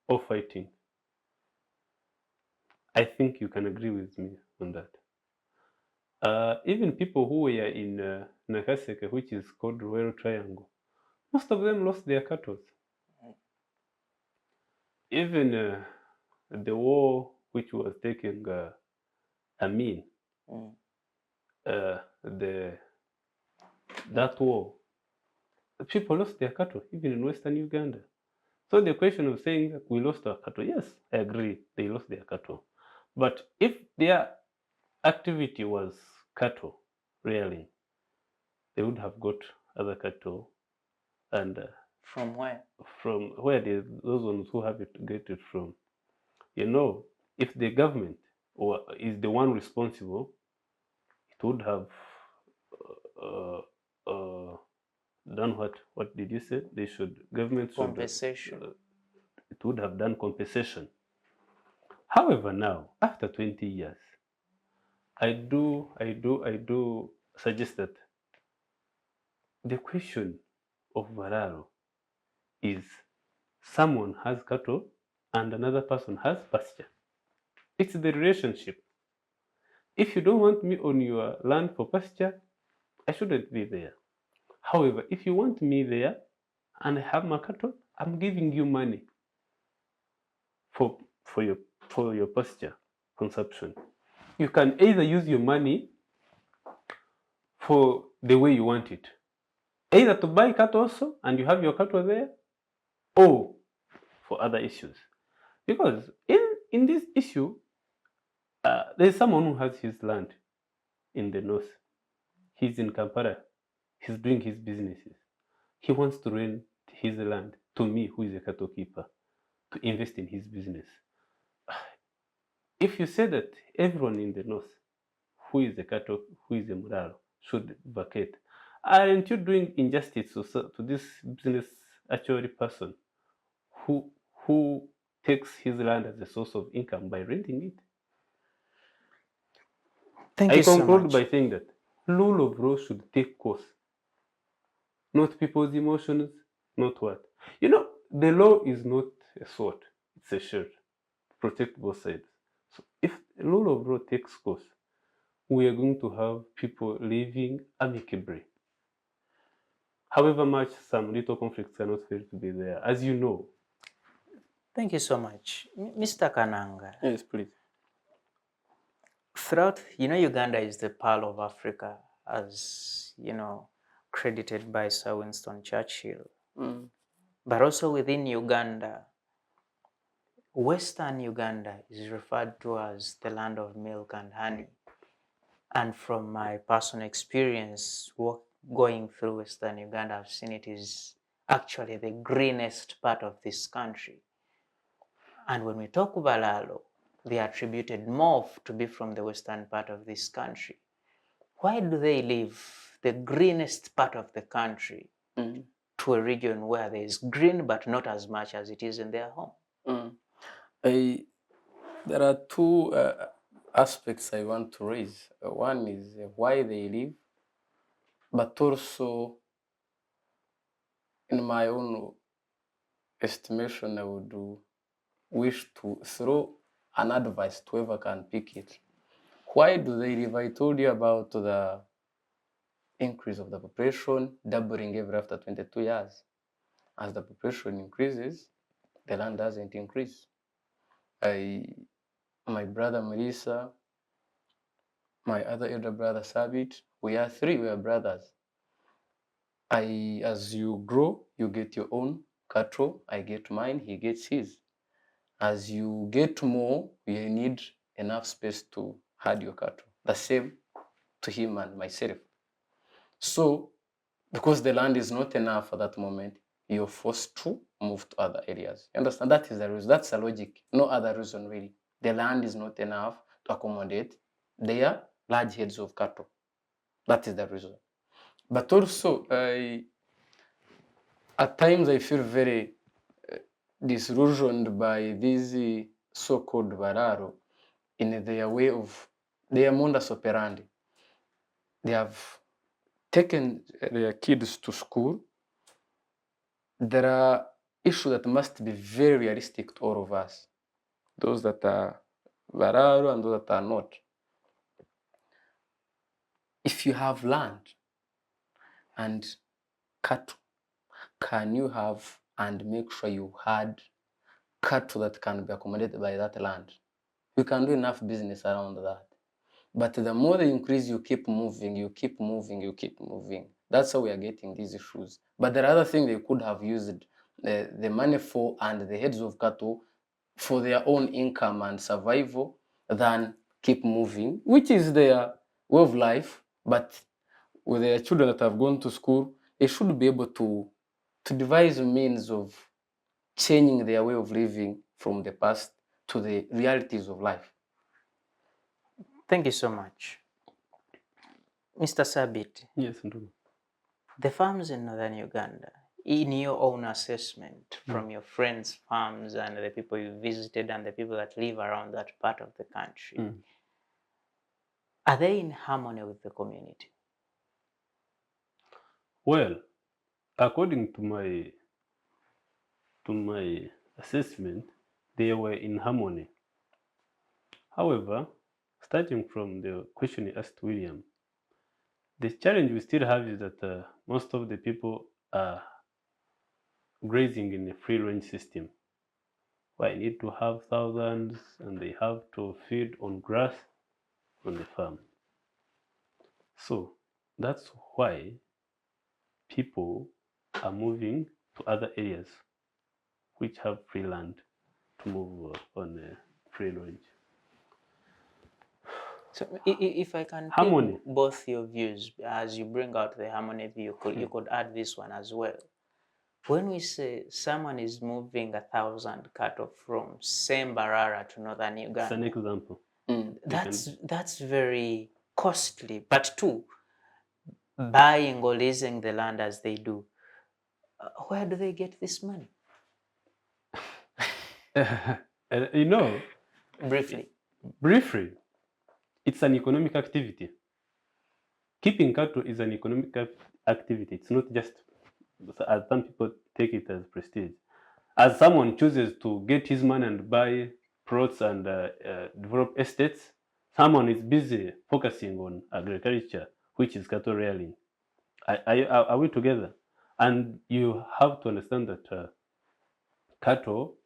B: or fighting. I think you can agree with me on that. Even people who were in Nakaseke, which is called Royal Triangle, most of them lost their cattle. Even the war which was taking Amin, that war, people lost their cattle, even in Western Uganda. So the question of saying that we lost our cattle, yes, I agree, they lost their cattle. But if their activity was cattle rearing, they would have got other cattle. And
A: from where?
B: From where those ones who have it get it from. If the government is the one responsible, it would have done what? What did you say? They should, government should.
A: Compensation.
B: It would have done compensation. However, now, after 20 years, I do suggest that the question of Balaalo is someone has cattle and another person has pasture. It's the relationship. If you don't want me on your land for pasture, I shouldn't be there. However, if you want me there and I have my cattle, I'm giving you money for for your for your pasture consumption. You can either use your money for the way you want it, either to buy cattle also and you have your cattle there, or for other issues. Because in this issue, there's someone who has his land in the north. He's in Kampala. He's doing his businesses. He wants to rent his land to me, who is a cattle keeper, to invest in his business. If you say that everyone in the north who is a cattle, who is a Muraro, should vacate, aren't you doing injustice to this business actually person who takes his land as a source of income by renting it?
A: Thank
B: I
A: you so
B: conclude
A: much.
B: by saying that rule of law should take course, not people's emotions, not what. You know, the law is not a sword, it's a shield to protect both sides. So if the rule of law takes course, we are going to have people living amicably. However much some little conflicts cannot fail to be there, as you know.
A: Thank you so much. Mr. Kananga,
C: Yes, please.
A: throughout, Uganda is the pearl of Africa, as, credited by Sir Winston Churchill.
C: Mm.
A: But also within Uganda, Western Uganda is referred to as the land of milk and honey. And from my personal experience going through Western Uganda, I've seen it is actually the greenest part of this country. And when we talk Balaalo, they are attributed more to be from the western part of this country. Why do they leave the greenest part of the country to a region where there is green but not as much as it is in their home?
C: There are two aspects I want to raise. One is why they leave, but also, in my own estimation, I would wish to throw an advice to whoever can pick it. Why do they leave? I told you about the increase of the population, doubling every after 22 years. As the population increases, the land doesn't increase. My brother Muliisa, my other elder brother Sabiiti, we are brothers. As you grow, you get your own cattle. I get mine, he gets his. As you get more, you need enough space to herd your cattle. The same to him and myself. So, because the land is not enough for that moment, you're forced to move to other areas. You understand? That is the reason. That's the logic. No other reason, really. The land is not enough to accommodate their large herds of cattle. That is the reason. But also, at times I feel very disillusioned by these so-called Balaalo in their way of their modus operandi. They have taken their kids to school. There are issues that must be very realistic to all of us, those that are Balaalo and those that are not. If you have land and cattle, can you have and make sure you had cattle that can be accommodated by that land? You can do enough business around that. But the more they increase, you keep moving, you keep moving, you keep moving. That's how we are getting these issues. But there are other things they could have used the money for and the heads of cattle for their own income and survival than keep moving, which is their way of life. But with their children that have gone to school, they should be able to devise means of changing their way of living from the past to the realities of life.
A: Thank you so much. Mr. Sabiiti,
B: Yes, Ndugu.
A: the farms in Northern Uganda, in your own assessment from your friends' farms and the people you visited and the people that live around that part of the country, are they in harmony with the community?
B: Well, according to my assessment, they were in harmony. However, starting from the question you asked William, the challenge we still have is that most of the people are grazing in a free range system, where I need to have thousands and they have to feed on grass on the farm. So that's why people are moving to other areas which have free land to move on a free range.
A: So if I can
B: Harmony.
A: take both your views, as you bring out the harmony view, you could add this one as well. When we say someone is moving 1,000 cattle from same Balaalo to Northern Uganda,
B: It's an example.
A: That's very costly. But two, buying or leasing the land as they do, where do they get this money?
B: You know,
A: Briefly,
B: it's an economic activity. Keeping cattle is an economic activity. It's not just, as some people take it as prestige. As someone chooses to get his money and buy plots and develop estates, someone is busy focusing on agriculture, which is cattle rearing. Are we together? And you have to understand that cattle,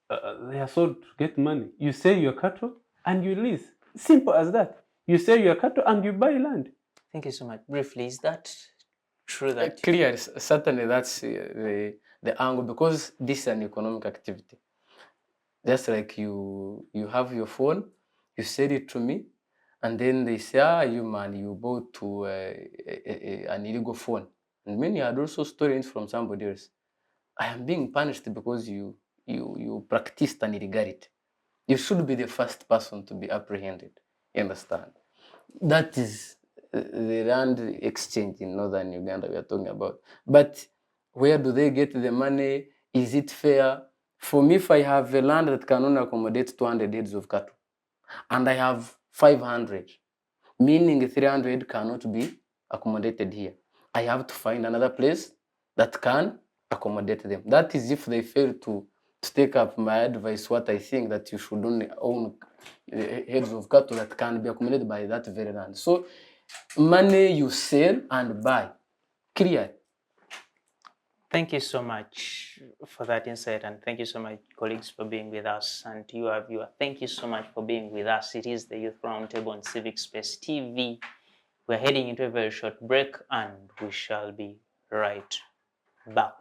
B: they are sold to get money. You sell your cattle and you lease. Simple as that. You sell your cattle and you buy land.
A: Thank you so much. Briefly, is that true? That
C: Clear, certainly that's the angle, because this is an economic activity. Just like you have your phone, you sell it to me, and then they say, you man, you bought to an illegal phone. And many are also stolen from somebody else. I am being punished because you practiced an illegality. You should be the first person to be apprehended. You understand? That is the land exchange in Northern Uganda we are talking about. But where do they get the money? Is it fair? For me, if I have a land that can only accommodate 200 heads of cattle, and I have 500, meaning 300 cannot be accommodated here, I have to find another place that can accommodate them. That is if they fail to take up my advice, what I think that you should only own heads of cattle that can be accommodated by that very land. So money you sell and buy. Clear.
A: Thank you so much for that insight, and thank you so much, colleagues, for being with us. And to you, our viewer, thank you so much for being with us. It is the Youth Roundtable on Civic Space TV. We're heading into a very short break, and we shall be right back.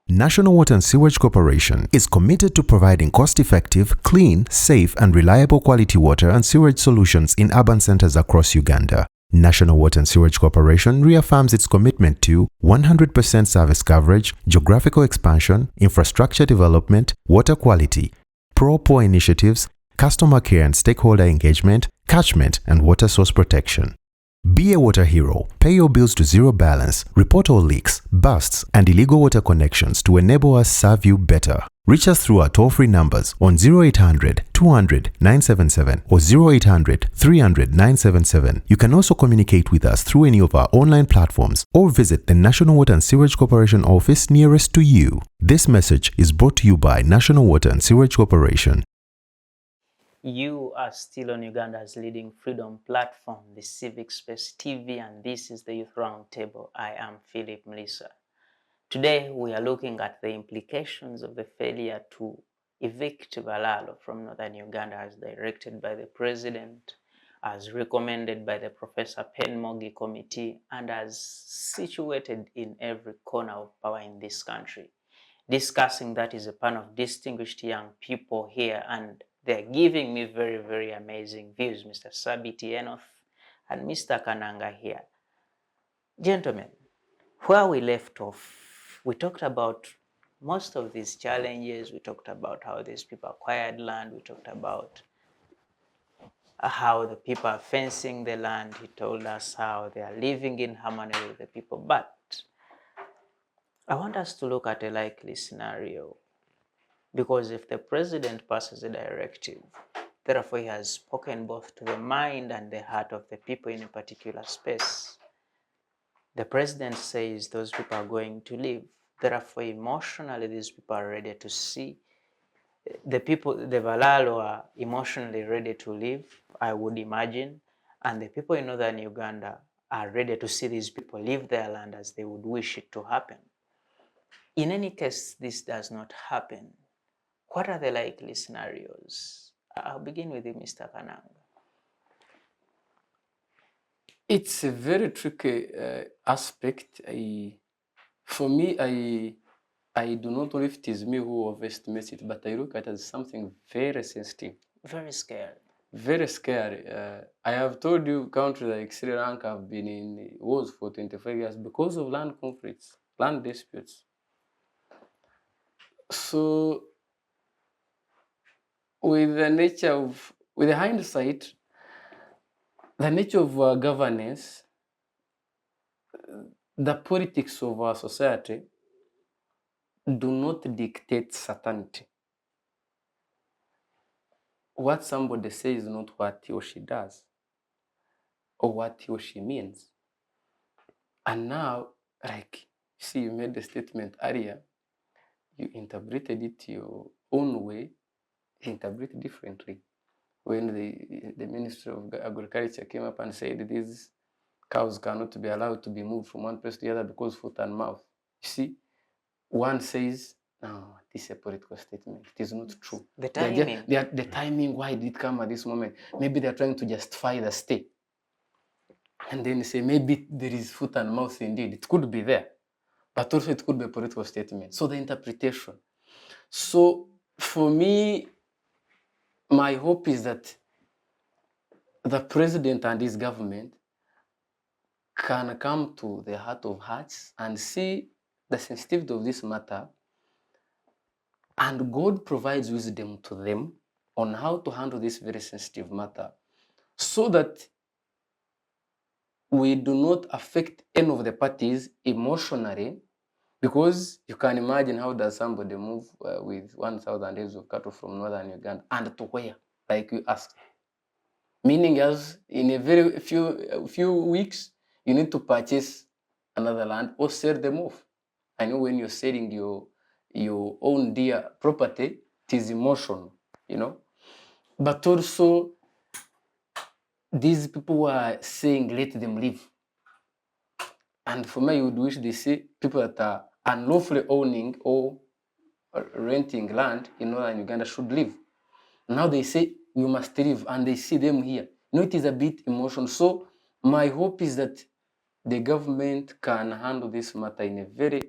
D: National Water and Sewage Corporation is committed to providing cost-effective, clean, safe, and reliable quality water and sewage solutions in urban centers across Uganda. National Water and Sewage Corporation reaffirms its commitment to 100% service coverage, geographical expansion, infrastructure development, water quality, pro-poor initiatives, customer care and stakeholder engagement, catchment, and water source protection. Be a water hero. Pay your bills to zero balance. Report all leaks, busts, and illegal water connections to enable us serve you better. Reach us through our toll-free numbers on 0800 200 977 or 0800 300 977. You can also communicate with us through any of our online platforms or visit the National Water and Sewage Corporation office nearest to you. This message is brought to you by National Water and Sewage Corporation.
A: You are still on Uganda's leading freedom platform, the Civic Space TV, and this is the Youth Roundtable. I am Phillip Muliisa. Today, we are looking at the implications of the failure to evict Balaalo from Northern Uganda as directed by the President, as recommended by the Professor Penmogi Committee, and as situated in every corner of power in this country. Discussing that is a panel of distinguished young people here, and they're giving me very, very amazing views. Mr. Sabiiti, Enoth, and Mr. Kananga here. Gentlemen, where we left off, we talked about most of these challenges. We talked about how these people acquired land. We talked about how the people are fencing the land. He told us how they are living in harmony with the people. But I want us to look at a likely scenario, because if the president passes a directive, therefore he has spoken both to the mind and the heart of the people in a particular space. The president says those people are going to leave. Therefore, emotionally, these people are ready to see. The people, the Balaalo are emotionally ready to leave, I would imagine. And the people in Northern Uganda are ready to see these people leave their land as they would wish it to happen. In any case, this does not happen. What are the likely scenarios? I'll begin with you, Mr. Kananga.
C: It's a very tricky aspect. For me, I do not know if it is me who overestimates it, but I look at it as something very sensitive.
A: Very scared.
C: Very scary. I have told you countries like Sri Lanka have been in wars for 25 years because of land conflicts, land disputes. So with the hindsight, the nature of governance, the politics of our society do not dictate certainty. What somebody says is not what he or she does or what he or she means. And now, like, see, you made the statement earlier, you interpreted it your own way, interpret differently. When the Ministry of Agriculture came up and said these cows cannot be allowed to be moved from one place to the other because foot and mouth. You see, one says, no, this is a political statement. It is not true.
A: The timing.
C: The timing, why did it come at this moment? Maybe they're trying to justify the stay. And then say, maybe there is foot and mouth indeed. It could be there. But also it could be a political statement. So the interpretation. So for me, my hope is that the president and his government can come to the heart of hearts and see the sensitivity of this matter, and God provides wisdom to them on how to handle this very sensitive matter, so that we do not affect any of the parties emotionally, because you can imagine how does somebody move with 1,000 heads of cattle from Northern Uganda and to where, like you asked. Meaning as in a very few weeks, you need to purchase another land or sell them off. I know when you're selling your own dear property, it is emotional, you know. But also, these people are saying, let them live. And for me, I would wish they see people that are unlawfully owning or renting land in Northern Uganda should live. Now they say, you must live, and they see them here. You know, it is a bit emotional. So my hope is that the government can handle this matter in a very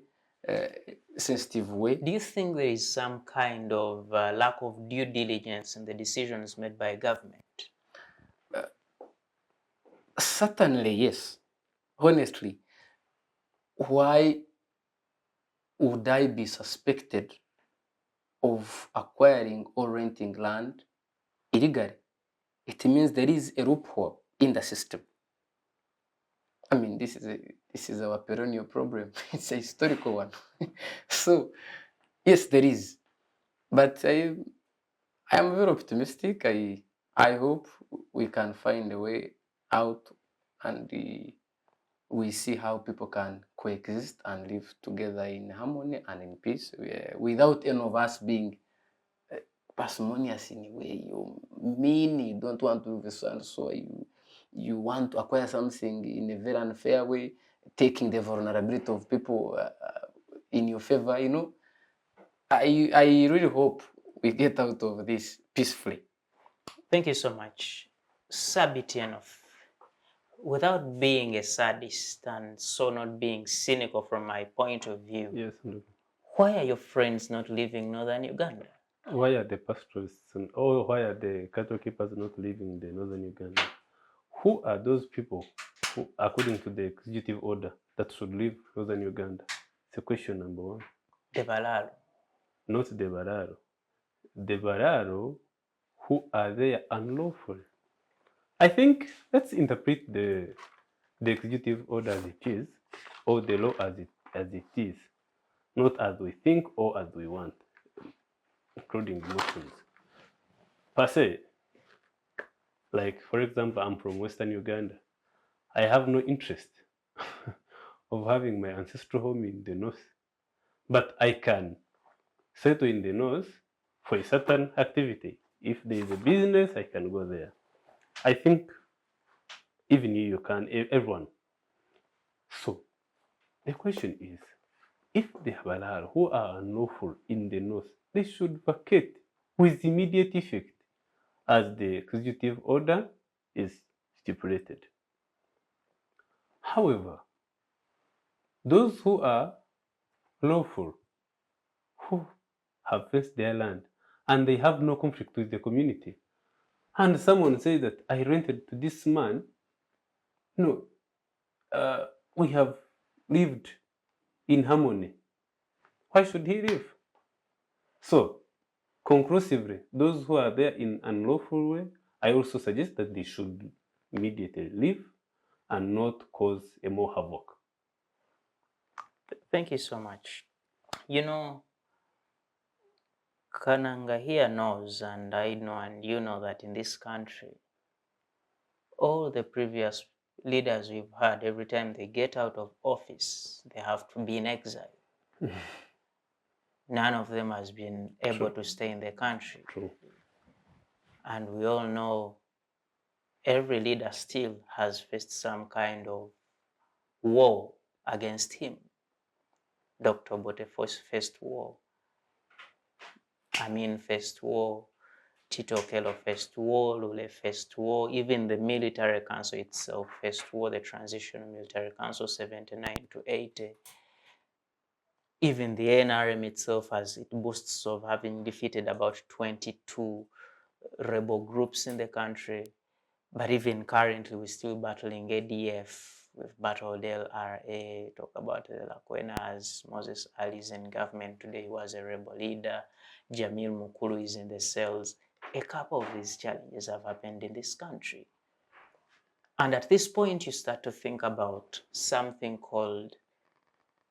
C: sensitive way.
A: Do you think there is some kind of lack of due diligence in the decisions made by government?
C: Certainly, yes. Honestly, why would I be suspected of acquiring or renting land illegally? It means there is a loophole in the system. I mean, this is our perennial problem. It's a historical one. So, yes, there is. But I am very optimistic. I hope we can find a way out, and we see how people can coexist and live together in harmony and in peace, without any of us being parsimonious in a way. You mean you don't want to live so and so, you want to acquire something in a very unfair way, taking the vulnerability of people in your favor, you know. I really hope we get out of this peacefully.
A: Thank you so much. Sabiiti, Enoth, without being a sadist and so not being cynical from my point of view,
B: Yes, look.
A: why are your friends not leaving Northern Uganda?
B: Why are the pastoralists or why are the cattle keepers not living in the Northern Uganda? Who are those people who, according to the executive order, that should leave Northern Uganda? It's a question number one.
A: The Balaalo.
B: Not the Balaalo. The Balaalo who are there unlawful. I think let's interpret the executive order as it is, or the law as it is. not as we think or as we want, including emotions. Per se, like for example, I'm from Western Uganda. I have no interest of having my ancestral home in the north, but I can settle in the north for a certain activity. If there is a business, I can go there. I think even you can, everyone. So the question is, if the Balaalo who are unlawful in the north, they should vacate with immediate effect as the executive order is stipulated. However, those who are lawful, who have faced their land and they have no conflict with the community, and someone says that I rented to this man, no, we have lived in harmony. Why should he leave? So, conclusively, those who are there in unlawful way, I also suggest that they should immediately leave and not cause a more havoc.
A: Thank you so much. You know, Kananga here knows, and I know, and you know, that in this country, all the previous leaders we've had, every time they get out of office, they have to be in exile. None of them has been able to stay in the country.
B: True.
A: And we all know every leader still has faced some kind of war against him. Dr. Bote faced war. Amin faced war. Tito Okello faced war. Lule faced war. Even the military council itself faced war, the transitional military council 79 to 80. Even the NRM itself has it boasts of having defeated about 22 rebel groups in the country. But even currently, we're still battling ADF. We've battled LRA, talk about the Lakwenas, Moses Ali is in government today, he was a rebel leader. Jamil Mukulu is in the cells. A couple of these challenges have happened in this country. And at this point, you start to think about something called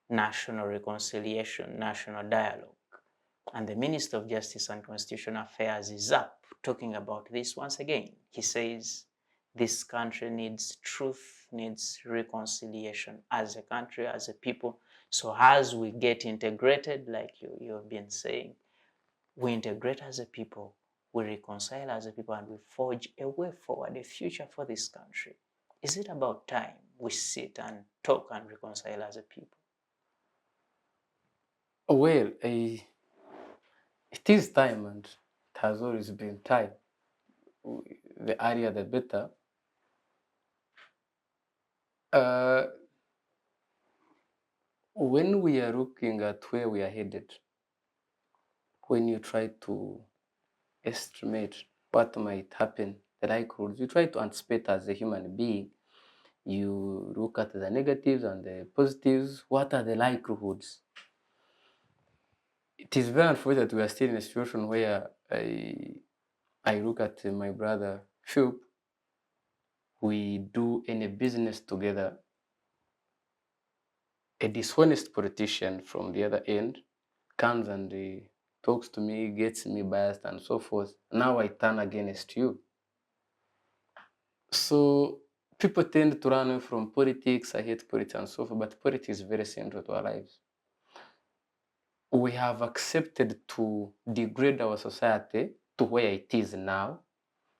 A: national reconciliation, national dialogue. And the Minister of Justice and Constitutional Affairs is up talking about this once again. He says this country needs truth, needs reconciliation as a country, as a people. So as we get integrated, like you have been saying, we integrate as a people, we reconcile as a people, and we forge a way forward, a future for this country. Is it about time we sit and talk and reconcile as a people?
C: Well, it is time, and it has always been time. The earlier, the better. When we are looking at where we are headed, when you try to estimate what might happen, the likelihoods, you try to anticipate as a human being. You look at the negatives and the positives. What are the likelihoods? It is very unfortunate that we are still in a situation where I look at my brother Phillip. We do any business together. A dishonest politician from the other end comes and talks to me, gets me biased and so forth. Now I turn against you. So people tend to run away from politics. I hate politics and so forth, but politics is very central to our lives. We have accepted to degrade our society to where it is now,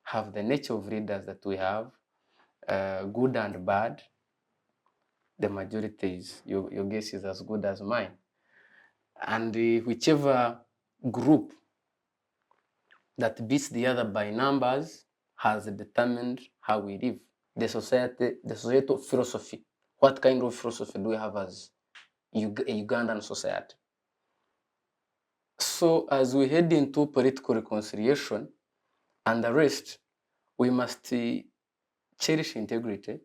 C: have the nature of leaders that we have, good and bad. The majority is, your guess is as good as mine. And whichever group that beats the other by numbers has determined how we live. The societal philosophy. What kind of philosophy do we have as a Ugandan society? So as we head into political reconciliation and the rest, we must cherish integrity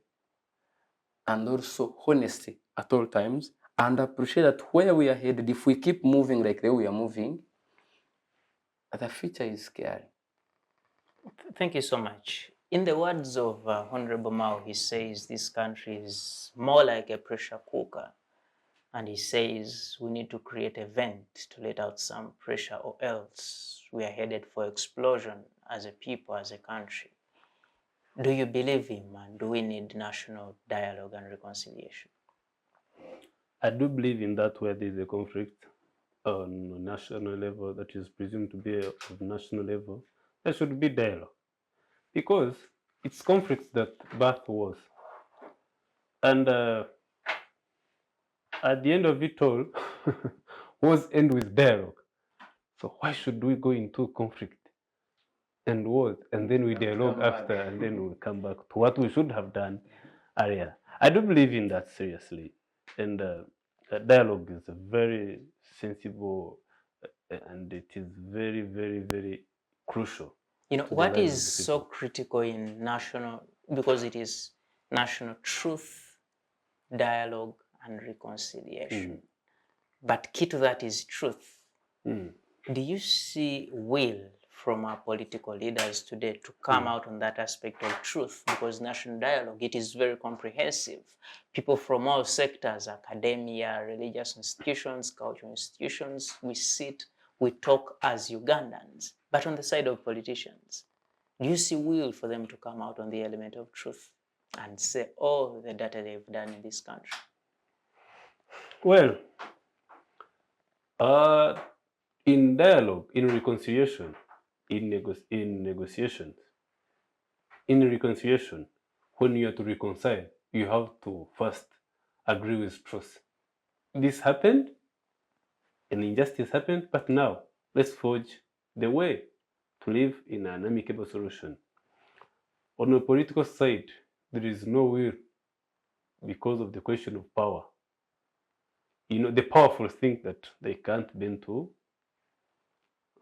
C: and also honesty at all times, and appreciate that where we are headed, if we keep moving like the way we are moving, the future is scary.
A: Thank you so much. In the words of Honorable Mao, he says this country is more like a pressure cooker. and he says we need to create a vent to let out some pressure, or else we are headed for explosion as a people, as a country. Do you believe him, and do we need national dialogue and reconciliation?
B: I do believe in that where there is a conflict on a national level that is presumed to be of national level, there should be dialogue. Because it's conflicts that birth wars. And at the end of it all, wars end with dialogue. So why should we go into conflict and wars and then we dialogue after and then we'll come back to what we should have done earlier? I do believe in that seriously. And dialogue is a very sensible and it is very, very, very crucial.
A: You know,
B: to the
A: what
B: lives
A: is
B: of the
A: so
B: people.
A: critical in national, because it is national truth, dialogue, and reconciliation. But key to that is truth. Do you see will from our political leaders today to come out on that aspect of truth? Because national dialogue, it is very comprehensive. People from all sectors, academia, religious institutions, cultural institutions, we sit, we talk as Ugandans. But on the side of politicians, do you see will for them to come out on the element of truth and say all the data they've done in this country?
B: Well, in dialogue, in reconciliation, in negotiations, in reconciliation, when you are to reconcile, you have to first agree with truth. This happened, an injustice happened, but now let's forge the way to live in an amicable solution. On the political side, there is no will because of the question of power. You know, the powerful think that they can't bend to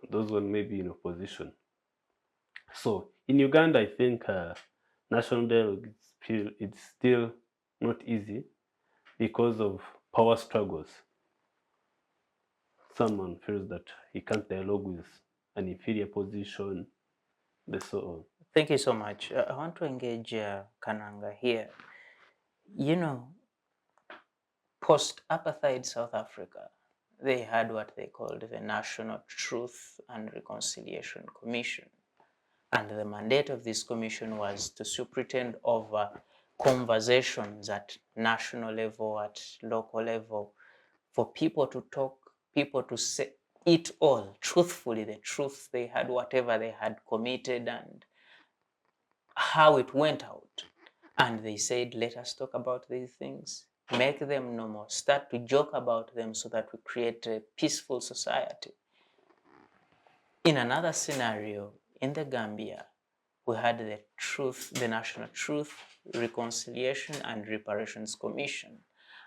B: those one may be in opposition. So in Uganda, I think national dialogue it's still not easy because of power struggles. Someone feels that he can't dialogue with an inferior position, and so on.
A: Thank you so much. I want to engage Kananga here. You know, post-apartheid South Africa, they had what they called the National Truth and Reconciliation Commission. And the mandate of this commission was to superintend over conversations at national level, at local level, for people to talk, people to say it all truthfully, the truth they had, whatever they had committed, and how it went out. And they said, let us talk about these things, make them normal, start to joke about them so that we create a peaceful society. In another scenario, in the Gambia, we had the truth, the National Truth, Reconciliation and Reparations Commission.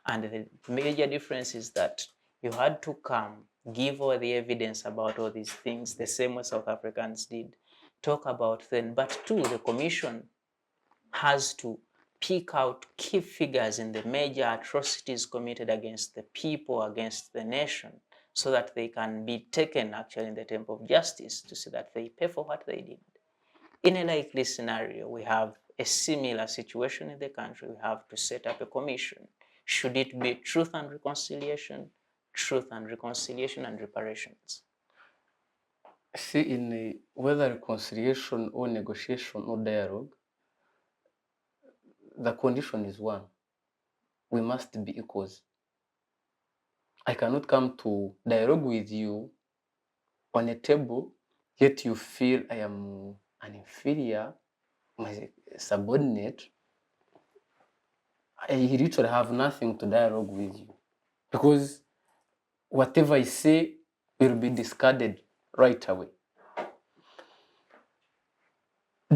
A: And the major difference is that you had to come, give all the evidence about all these things, the same way South Africans did, talk about them. But two, the commission has to pick out key figures in the major atrocities committed against the people, against the nation, so that they can be taken actually in the temple of justice to see that they pay for what they did. In a likely scenario, we have a similar situation in the country. We have to set up a commission. Should it be truth and reconciliation and reparations?
C: See, in whether reconciliation or negotiation or dialogue, the condition is one. We must be equals. I cannot come to dialogue with you on a table, yet you feel I am an inferior, my subordinate. I literally have nothing to dialogue with you because whatever I say will be discarded right away.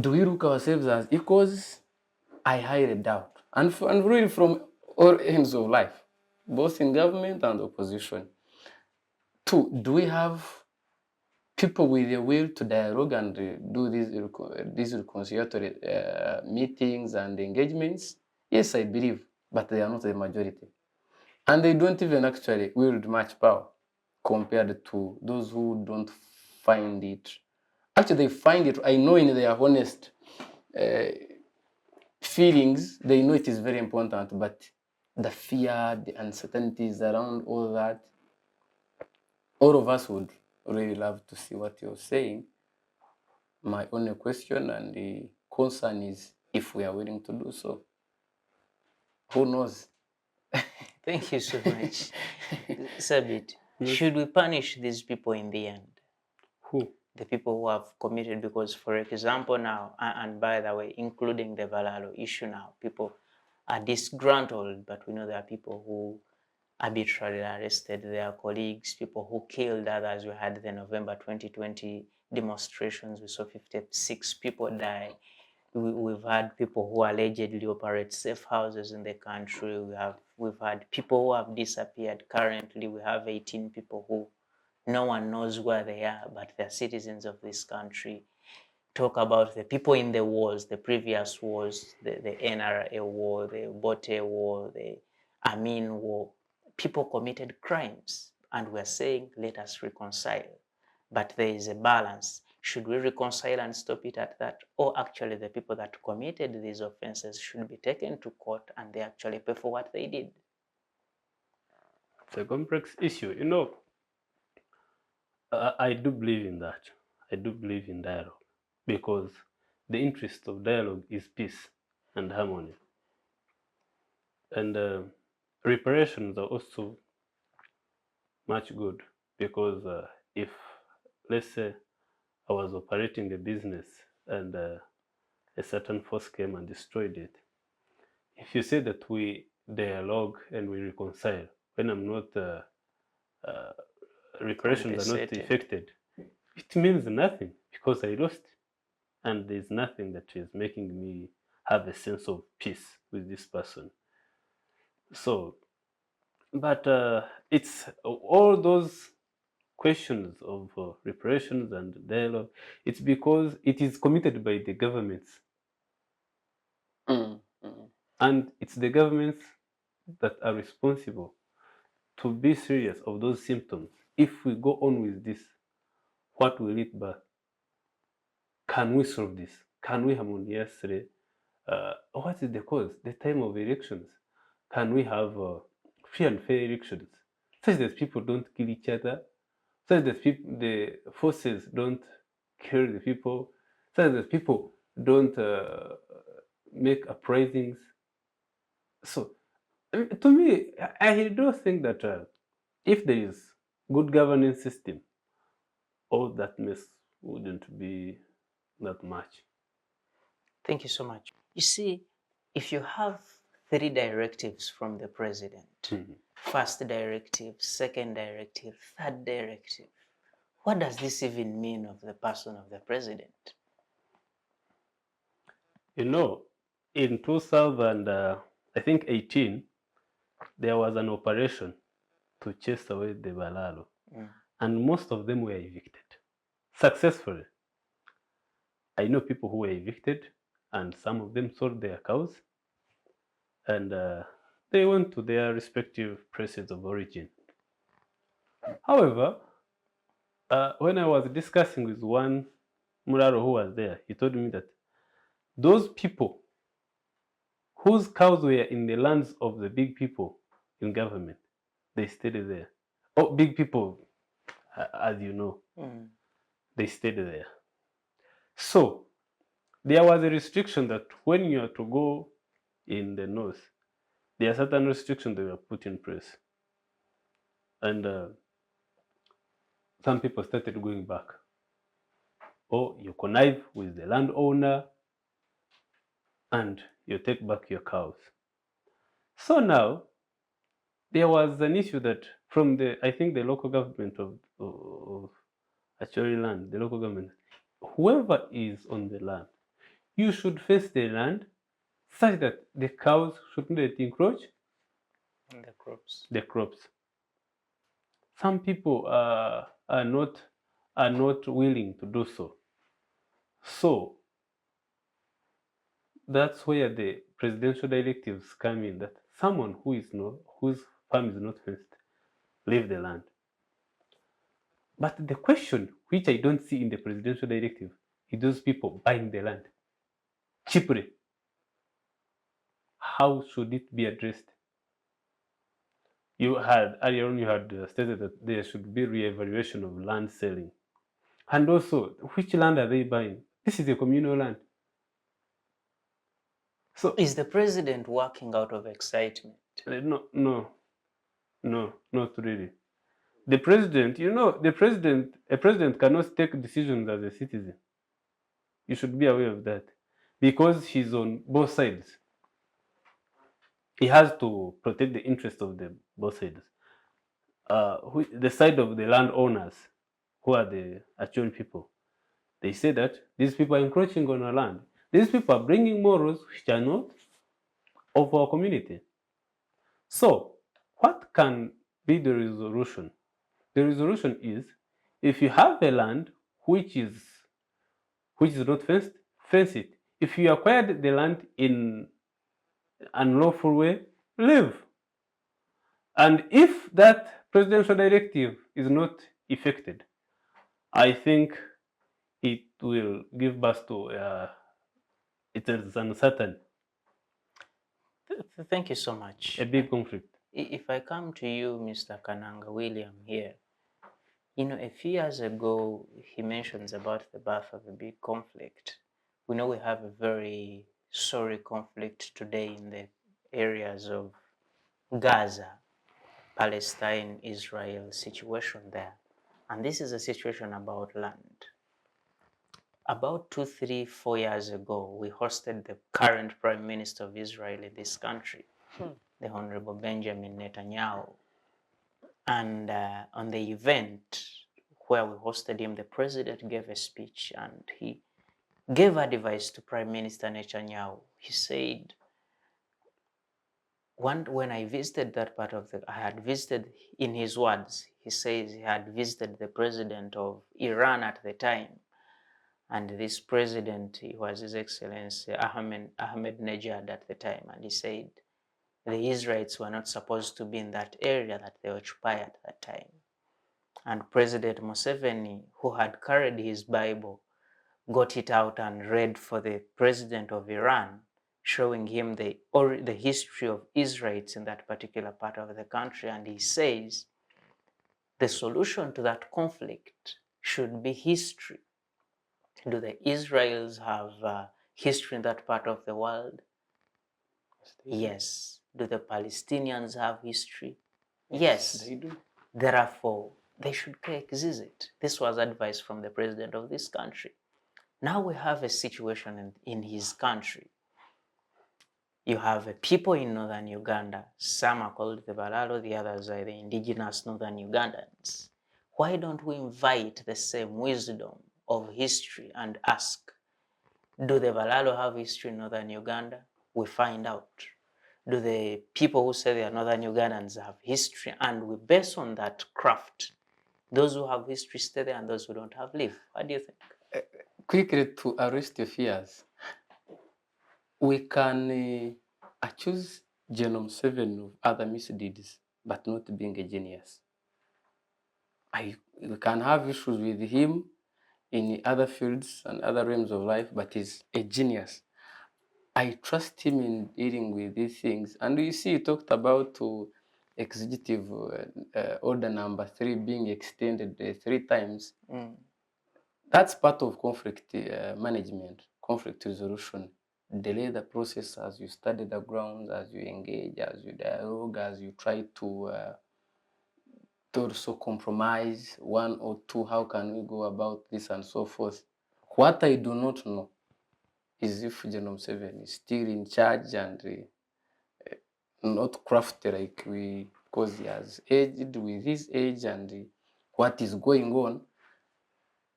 C: Do we look ourselves as equals? I highly doubt. And really from all ends of life, both in government and opposition. Two, do we have people with the will to dialogue and do these reconciliatory meetings and engagements? Yes, I believe, but they are not the majority. And they don't even actually wield much power compared to those who don't find it. Actually, they find it, I know in their honest feelings, they know it is very important, but the fear, the uncertainties around all that. All of us would really love to see what you're saying. My only question and the concern is if we are willing to do so. Who knows?
A: Thank you so much. Sabiiti, should we punish these people in the end?
B: Who?
A: The people who have committed, because for example now, and by the way, including the Balaalo issue now, people are disgruntled, but we know there are people who arbitrarily arrested their colleagues, people who killed others. We had the November 2020 demonstrations, we saw 56 people die. We've had people who allegedly operate safe houses in the country. We've had people who have disappeared. Currently, we have 18 people who no one knows where they are, but they're citizens of this country. Talk about the people in the wars, the previous wars, the NRA war, the Bote war, the Amin war. People committed crimes, and we're saying, let us reconcile. But there is a balance. Should we reconcile and stop it at that? Or actually the people that committed these offenses should be taken to court and they actually pay for what they did?
B: It's a complex issue. I do believe in that. I do believe in dialogue, because the interest of dialogue is peace and harmony. And reparations are also much good, because if, let's say, I was operating a business and a certain force came and destroyed it, if you say that we dialogue and we reconcile, when I'm not reparations are not effected, it means nothing, because I lost, and there's nothing that is making me have a sense of peace with this person. So, but it's all those questions of reparations and dialogue, it's because it is committed by the governments. And it's the governments that are responsible to be serious of those symptoms. If we go on with this, what will it be? Can we solve this? Can we harmoniously? What is the cause? The time of elections. Can we have free and fair elections, such that people don't kill each other, such that the forces don't kill the people, such that people don't make uprisings? So, to me, I don't think that if there is good governance system, all that mess wouldn't be that much.
A: Thank you so much. You see, if you have 3 directives from the president, first directive, second directive, third directive, what does this even mean of the person of the president?
B: In 2018, there was an operation to chase away the Balaalo, and most of them were evicted successfully. I know people who were evicted, and some of them sold their cows, and they went to their respective places of origin. However, when I was discussing with one Muraro who was there, he told me that those people whose cows were in the lands of the big people in government, they stayed there. Oh, big people, as you know, they stayed there. So there was a restriction that when you are to go in the north, there are certain restrictions that were put in place. And some people started going back. Or you connive with the landowner and you take back your cows. So now, there was an issue that from I think the local government of Acholi land, the local government, whoever is on the land, you should face the land such that the cows shouldn't encroach the crops. Some people are not willing to do so. So that's where the presidential directives come in, that someone whose farm is not fenced, leave the land. But the question, which I don't see in the presidential directive, is those people buying the land cheaply. How should it be addressed? You had earlier on, you had stated that there should be re-evaluation of land selling, and also which land are they buying? This is a communal land. So
A: Is the president working out of excitement?
B: no, not really. The president, a president cannot take decisions as a citizen. You should be aware of that, because he's on both sides. He has to protect the interests of the both sides. The side of the landowners, who are the actual people, they say that these people are encroaching on our land. These people are bringing morals which are not of our community. So, what can be the resolution? The resolution is, if you have a land which is not fenced, fence it. If you acquired the land in unlawful way, leave. And if that presidential directive is not effected, I think it will give birth to it is uncertain,
A: Thank you so much.
B: a big conflict.
A: If I come to you, Mr. Kananga, William here, a few years ago, he mentions about the birth of a big conflict. We know we have a very sorry conflict today in the areas of Gaza, Palestine, Israel situation there. And this is a situation about land. About 2, 3, 4 years ago, we hosted the current Prime Minister of Israel in this country, the Honorable Benjamin Netanyahu. And on the event where we hosted him, the president gave a speech and he gave advice to Prime Minister Netanyahu. He said, when I visited that part of I had visited, in his words, he says he had visited the president of Iran at the time. And this president, he was His Excellency Ahmadinejad at the time. And he said the Israelites were not supposed to be in that area that they occupied at that time. And President Museveni, who had carried his Bible, got it out and read for the president of Iran, showing him the history of Israelites in that particular part of the country. And he says the solution to that conflict should be history. Do the Israelis have history in that part of the world? Yes. Do the Palestinians have history? Yes.
C: They do.
A: Therefore, they should coexist. This was advice from the president of this country. Now we have a situation in his country. You have people in Northern Uganda. Some are called the Balaalo, the others are the indigenous Northern Ugandans. Why don't we invite the same wisdom of history and ask, do the Balaalo have history in Northern Uganda? We find out. Do the people who say they are Northern Ugandans have history? And we base on that craft. Those who have history stay there and those who don't have leave. What do you think?
C: Quickly, to arrest your fears, we can accuse Genome 7 of other misdeeds, but not being a genius. We can have issues with him in other fields and other realms of life, but he's a genius. I trust him in dealing with these things. And you see, he talked about executive order number 3 being extended 3 times. That's part of conflict management, conflict resolution. Delay the process as you study the grounds, as you engage, as you dialogue, as you try to also compromise 1 or 2. How can we go about this and so forth? What I do not know is if Genome 7 is still in charge and not crafty like we, because he has aged with his age and what is going on.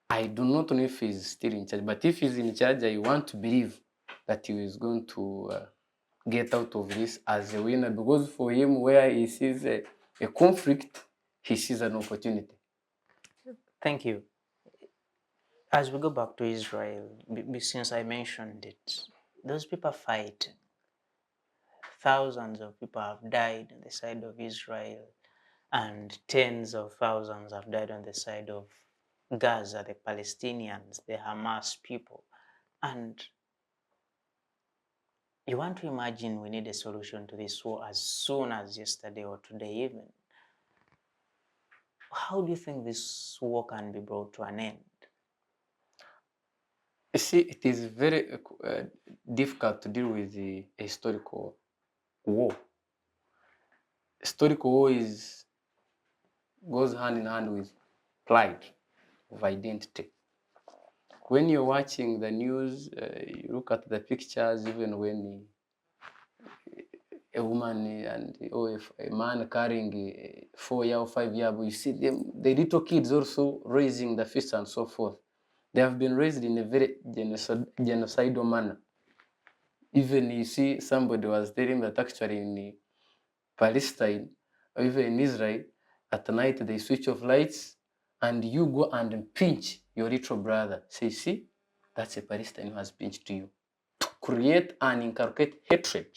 C: I do not know if he's still in charge, but if he's in charge, I want to believe that he is going to get out of this as a winner, because for him, where he sees a conflict, he sees an opportunity.
A: Thank you. As we go back to Israel, since I mentioned it, those people fight. Thousands of people have died on the side of Israel, and tens of thousands have died on the side of Gaza, the Palestinians, the Hamas people. And You want to imagine we need a solution to this war as soon as yesterday or today even. How do you think this war can be brought to an end?
C: You see, it is very difficult to deal with the historical war. Historical war goes hand in hand with pride of identity. When you're watching the news, you look at the pictures, even when a woman or a man carrying a 4-year or 5-year, you see them, the little kids also raising the fist and so forth. They have been raised in a very genocidal manner. Even you see somebody was telling that actually in Palestine or even in Israel, at night they switch off lights and you go and pinch your little brother. Say, see, that's a Palestinian who has pinched you. To create and inculcate hatred.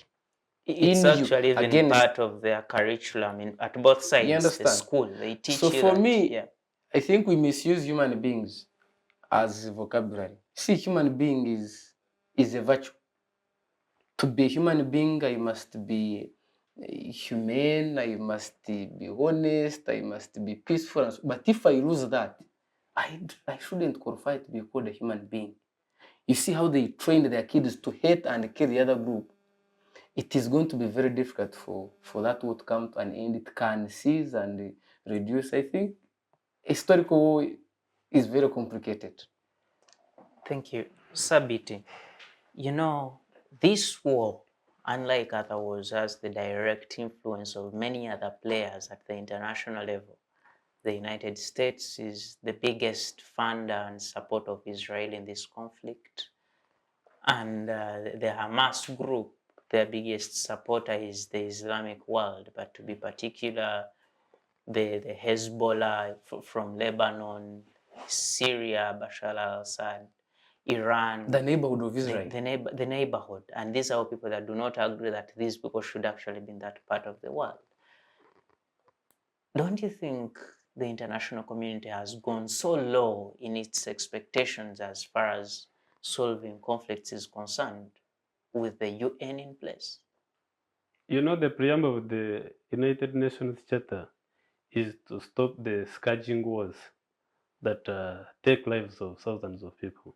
A: It's
C: in
A: actually
C: you
A: even
C: against,
A: part of their curriculum at both sides.
C: you
A: The
C: understand?
A: school, they teach
C: So
A: you
C: for
A: that.
C: me,
A: Yeah.
C: I think we misuse human beings as vocabulary. See, human being is a virtue. To be a human being, I must be humane, I must be honest, I must be peaceful. But if I lose that, I shouldn't qualify to be called a human being. You see how they trained their kids to hate and kill the other group. It is going to be very difficult for that war to come to an end. It can cease and reduce. I think historical war is very complicated.
A: Thank you. Sabiiti, you know, this war, unlike other wars, has the direct influence of many other players at the international level. The United States is the biggest funder and supporter of Israel in this conflict. And the Hamas group, their biggest supporter is the Islamic world, but to be particular, the Hezbollah from Lebanon, Syria, Bashar al-Assad, Iran,
C: The neighborhood of Israel.
A: the neighborhood. And these are people that do not agree that these people should actually be in that part of the world. Don't you think the international community has gone so low in its expectations as far as solving conflicts is concerned with the UN in place?
B: You know, the preamble of the United Nations Charter is to stop the scourging wars that take lives of thousands of people.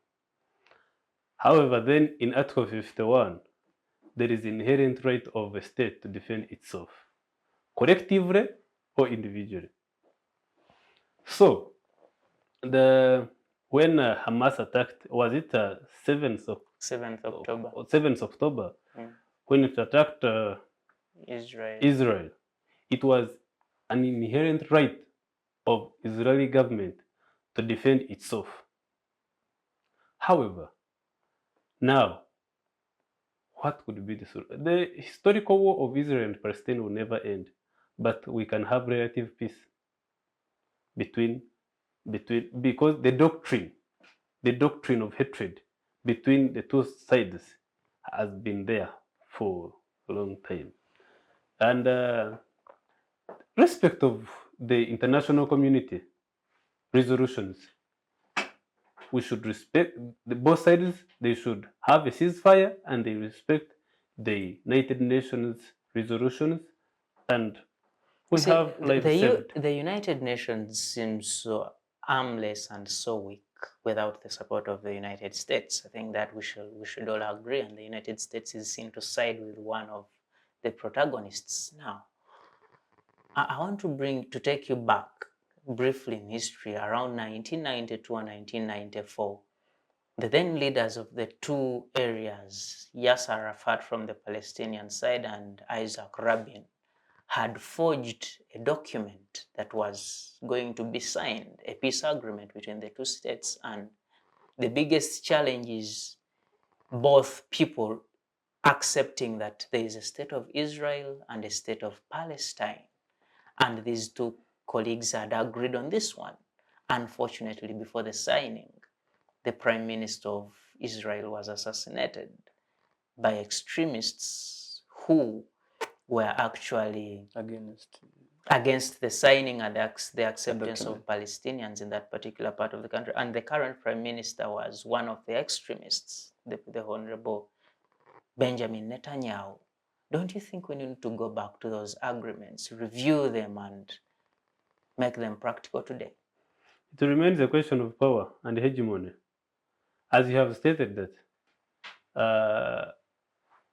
B: However, then in Article 51, there is inherent right of a state to defend itself, collectively or individually. So, when Hamas attacked, was it 7th of
A: 7th October.
B: 7th October, when it attacked Israel, it was an inherent right of Israeli government to defend itself. However, now, what could be the solution? The historical war of Israel and Palestine will never end, but we can have relative peace between because the doctrine of hatred between the two sides has been there for a long time. And respect of the international community resolutions, we should respect both sides. They should have a ceasefire and they respect the United Nations resolutions, and we have lives saved.
A: The United Nations seems so armless and so weak without the support of the United States. I think that we should all agree, and the United States is seen to side with one of the protagonists now. I want to take you back briefly in history around 1992 and 1994. The then leaders of the two areas, Yasser Arafat from the Palestinian side and Isaac Rabin, had forged a document that was going to be signed, a peace agreement between the two states. And the biggest challenge is both people accepting that there is a state of Israel and a state of Palestine. And these two colleagues had agreed on this one. Unfortunately, before the signing, the Prime Minister of Israel was assassinated by extremists who were actually against the signing and the acceptance of Palestinians in that particular part of the country. And the current Prime Minister was one of the extremists, the Honorable Benjamin Netanyahu, don't you think we need to go back to those agreements, review them, and make them practical today?
B: It remains a question of power and hegemony. As you have stated that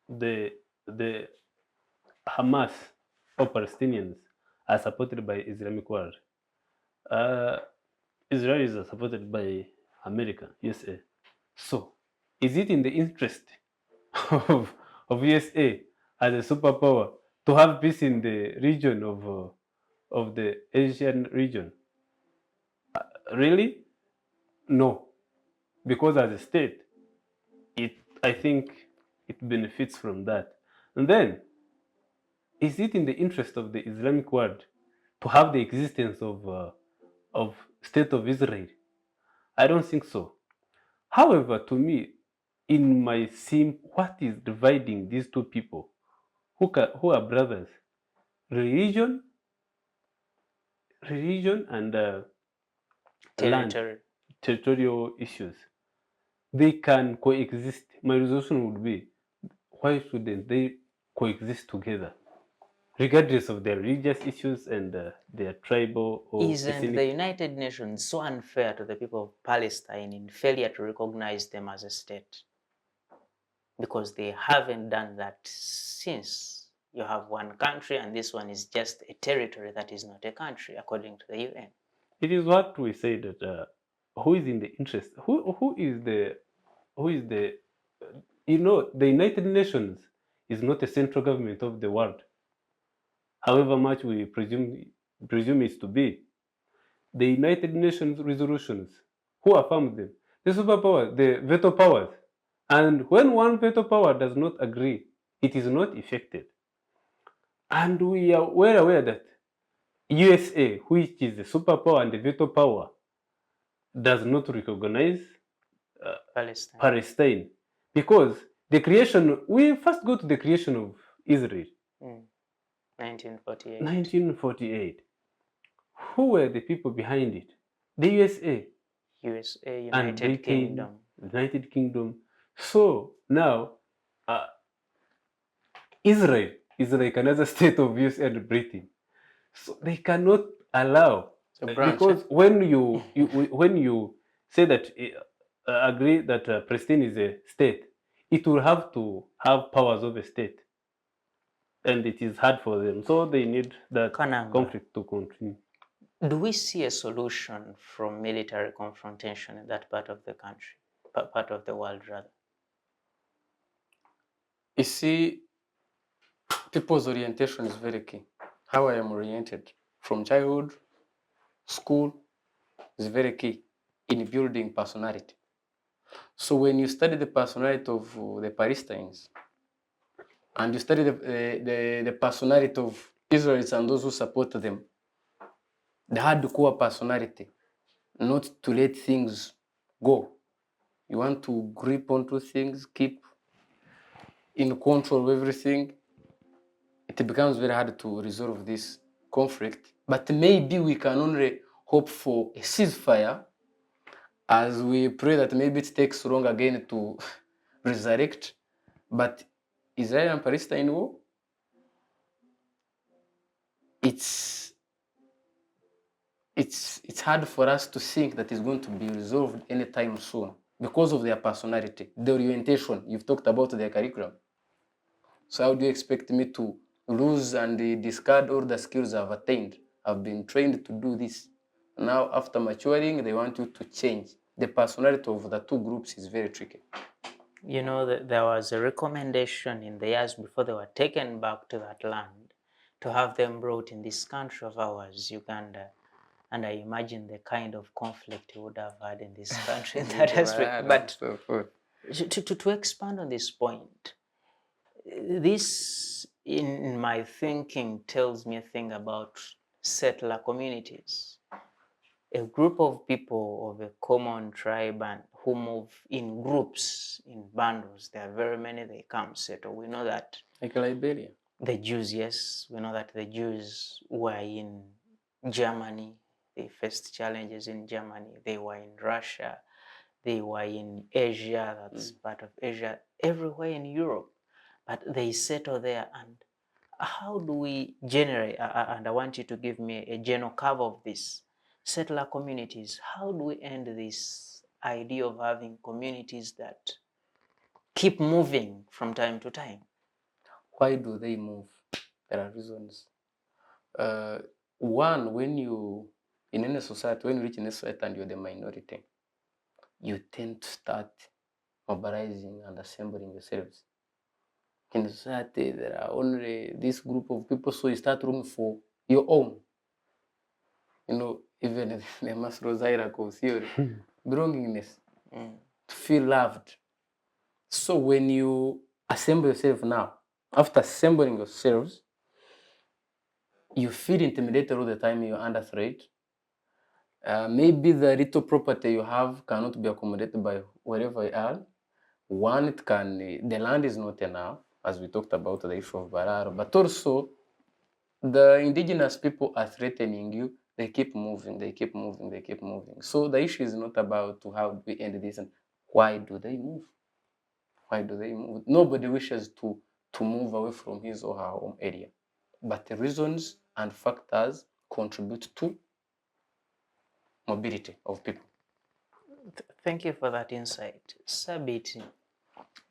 B: the Hamas or Palestinians are supported by Islamic world. Israelis are supported by America, USA. So, is it in the interest of USA as a superpower to have peace in the region of the Asian region? Really? No, because as a state, I think it benefits from that. And then, is it in the interest of the Islamic world to have the existence of State of Israel? I don't think so. However, to me, in my sim, what is dividing these two people who are brothers? Religion, and land,
A: Territory.
B: territorial issues. They can coexist. My resolution would be, why shouldn't they coexist together, regardless of their religious issues and their tribal or
A: Isn't
B: ethnic?
A: the United Nations so unfair to the people of Palestine in failure to recognize them as a state? Because they haven't done that since you have one country and this one is just a territory that is not a country according to the UN.
B: It is what we say that who is in the interest? Who is the the United Nations is not a central government of the world, however much we presume it to be. The United Nations resolutions, who affirms them? The superpower, the veto powers. And when one veto power does not agree, it is not effected. And we are well aware that USA, which is the superpower and the veto power, does not recognize Palestine, because the creation, we first go to the creation of Israel.
A: 1948.
B: 1948. Who were the people behind it? The USA.
A: United Kingdom.
B: United Kingdom. So now, Israel is like another state of USA and Britain. So they cannot allow, because when you say that agree that Palestine is a state, it will have to have powers of a state, and it is hard for them. So they need that
A: Kananga,
B: conflict to continue.
A: do we see a solution from military confrontation in that part of the country, part of the world rather?
C: You see, people's orientation is very key. How I am oriented from childhood, school is very key in building personality. So when you study the personality of the Palestinians and you study the personality of Israelis and those who support them, they had the core personality, not to let things go. You want to grip onto things, keep in control of everything. It becomes very hard to resolve this conflict. But maybe we can only hope for a ceasefire, as we pray that maybe it takes long again to resurrect. But Israel and Palestine war, it's hard for us to think that it's going to be resolved anytime soon because of their personality, the orientation. You've talked about their curriculum. So how do you expect me to lose and discard all the skills I've attained? I've been trained to do this. Now, after maturing, they want you to change. The personality of the two groups is very tricky.
A: You know, there was a recommendation in the years before they were taken back to that land to have them brought in this country of ours, Uganda. And I imagine the kind of conflict we would have had in this country in that aspect. But to expand on this point, this, in my thinking, tells me a thing about settler communities. A group of people of a common tribe and who move in groups, in bundles. There are very many, they come settle. We know that.
C: Like Liberia.
A: The Jews, yes. We know that the Jews were in Germany. They faced challenges in Germany. They were in Russia. They were in Asia, that's part of Asia, everywhere in Europe. but they settle there. And how do we generate, and I want you to give me a general cover of this, settler communities, how do we end this idea of having communities that keep moving from time to time?
C: Why do they move? There are reasons. One, when you, in any society, when you reach in a society and you're the minority, you tend to start mobilizing and assembling yourselves. In society, there are only this group of people, so you start looking for your own. You know, even the Maslow hierarchy theory, belongingness, to feel loved. So when you assemble yourself now, after assembling yourselves, you feel intimidated all the time, you're under threat. Maybe the little property you have cannot be accommodated by wherever you are. One, it can, the land is not enough, as we talked about the issue of Balaalo, but also the indigenous people are threatening you. They keep moving, they keep moving, they keep moving. So the issue is not about how we end this and why do they move? Why do they move? Nobody wishes to move away from his or her home area. But the reasons and factors contribute to mobility of people.
A: Thank you for that insight. Sabiiti,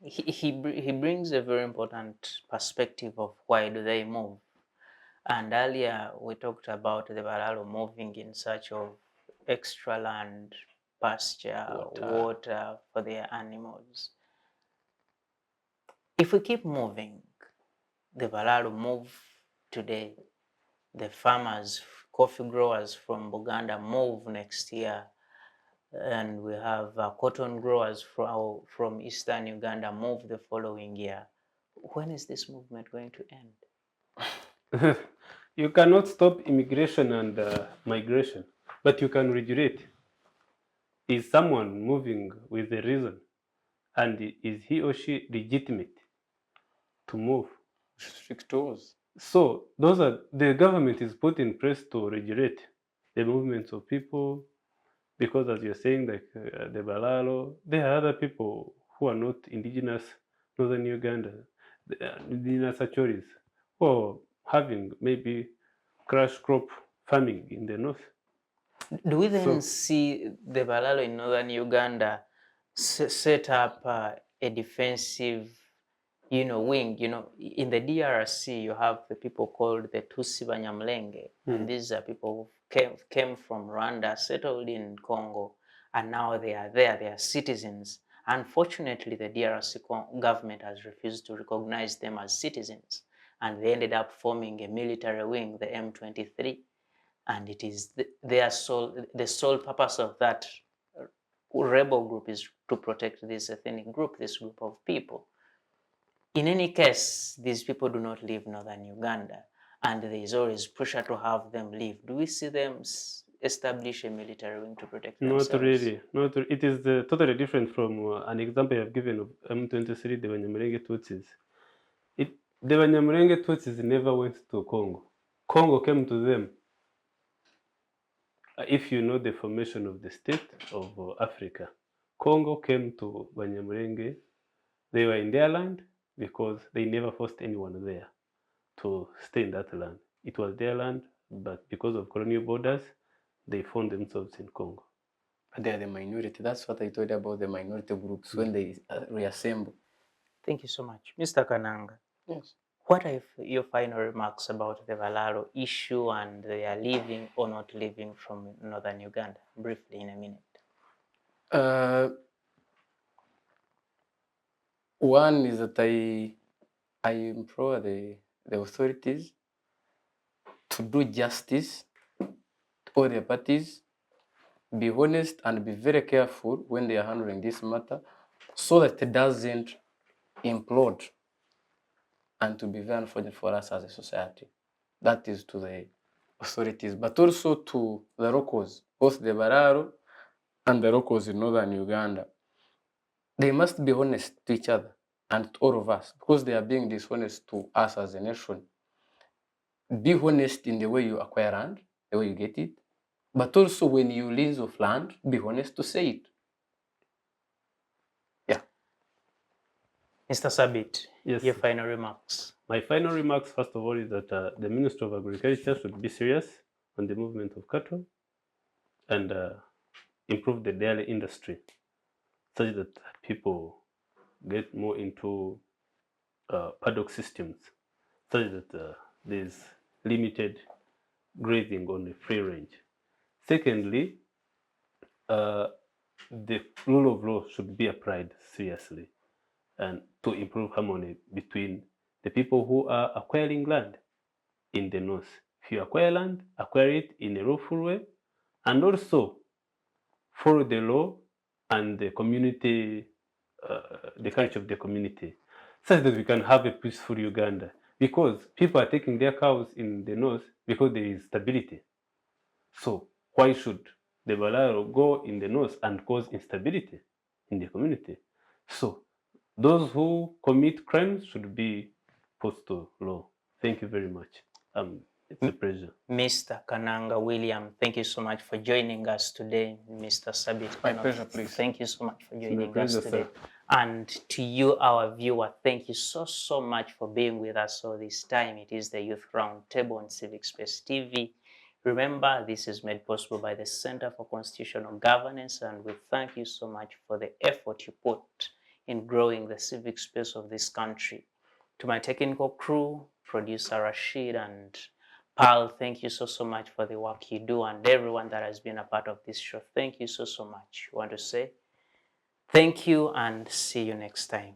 A: he brings a very important perspective of why do they move. And earlier we talked about the Balaalo moving in search of extra land, pasture, water for their animals. If we keep moving, the Balaalo move today, the farmers, coffee growers from Buganda move next year, and we have cotton growers from Eastern Uganda move the following year. When is this movement going to end?
B: You cannot stop immigration and migration, but you can regulate. Is someone moving with a reason, and is he or she legitimate to move?
C: Strict laws.
B: So those are the government is put in place to regulate the movements of people, because as you're saying, like the Balaalo, there are other people who are not indigenous Northern Uganda, the indigenous Achoris, who are having maybe crash crop farming in the north.
A: Do we then see the Balaalo in Northern Uganda set up a defensive, wing? In the DRC, you have the people called the Tutsi Banyamulenge, and these are people who came from Rwanda, settled in Congo, and now they are there. They are citizens. Unfortunately, the DRC government has refused to recognize them as citizens, and they ended up forming a military wing, the M23. And it is the sole purpose of that rebel group is to protect this ethnic group, this group of people. In any case, these people do not leave Northern Uganda, and there is always pressure to have them leave. Do we see them establish a military wing to protect themselves?
B: Not really. It is totally different from an example you have given of M23, the Banyamulenge Tutsis. The Banyamulenge Tutsis never went to Congo. Congo came to them. If you know the formation of the state of Africa, Congo came to Banyamulenge. They were in their land because they never forced anyone there to stay in that land. It was their land, but because of colonial borders, they found themselves in Congo.
C: But they are the minority. That's what I told you about the minority groups when they reassemble.
A: Thank you so much. Mr. Kananga.
C: Yes.
A: What are your final remarks about the Balaalo issue and they are leaving or not leaving from Northern Uganda? Briefly, in a minute.
C: One is that I implore the authorities to do justice to all the parties, be honest and be very careful when they are handling this matter so that it doesn't implode and to be very unfortunate for us as a society. That is to the authorities, but also to the locals, both the Balaalo and the locals in Northern Uganda. They must be honest to each other and to all of us because they are being dishonest to us as a nation. Be honest in the way you acquire land, the way you get it, but also when you lease of land, be honest to say it. Yeah.
A: Mr. Sabiiti,
B: Yes.
A: your final remarks.
B: My final remarks, first of all, is that the Minister of Agriculture should be serious on the movement of cattle and improve the dairy industry such that people get more into paddock systems, such that there's limited grazing on the free range. Secondly, the rule of law should be applied seriously and to improve harmony between the people who are acquiring land in the north. If you acquire land, acquire it in a lawful way, and also follow the law and the community, the culture of the community, such that we can have a peaceful Uganda. Because people are taking their cows in the north because there is stability. So why should the Balaalo go in the north and cause instability in the community? So those who commit crimes should be put to law. Thank you very much. It's a pleasure.
A: Mr. Kananga, William, thank you so much for joining us today. Mr. Sabiiti,
C: My pleasure, please.
A: thank you so much for
B: my
A: joining us
B: pleasure,
A: today.
B: sir.
A: And to you, our viewer, thank you so much for being with us all this time. It is the Youth Roundtable on Civic Space TV. Remember, this is made possible by the Center for Constitutional Governance, and we thank you so much for the effort you put in growing the civic space of this country. To my technical crew, producer Rashid and Pal, thank you so much for the work you do, and everyone that has been a part of this show. Thank you so much. I want to say thank you and see you next time.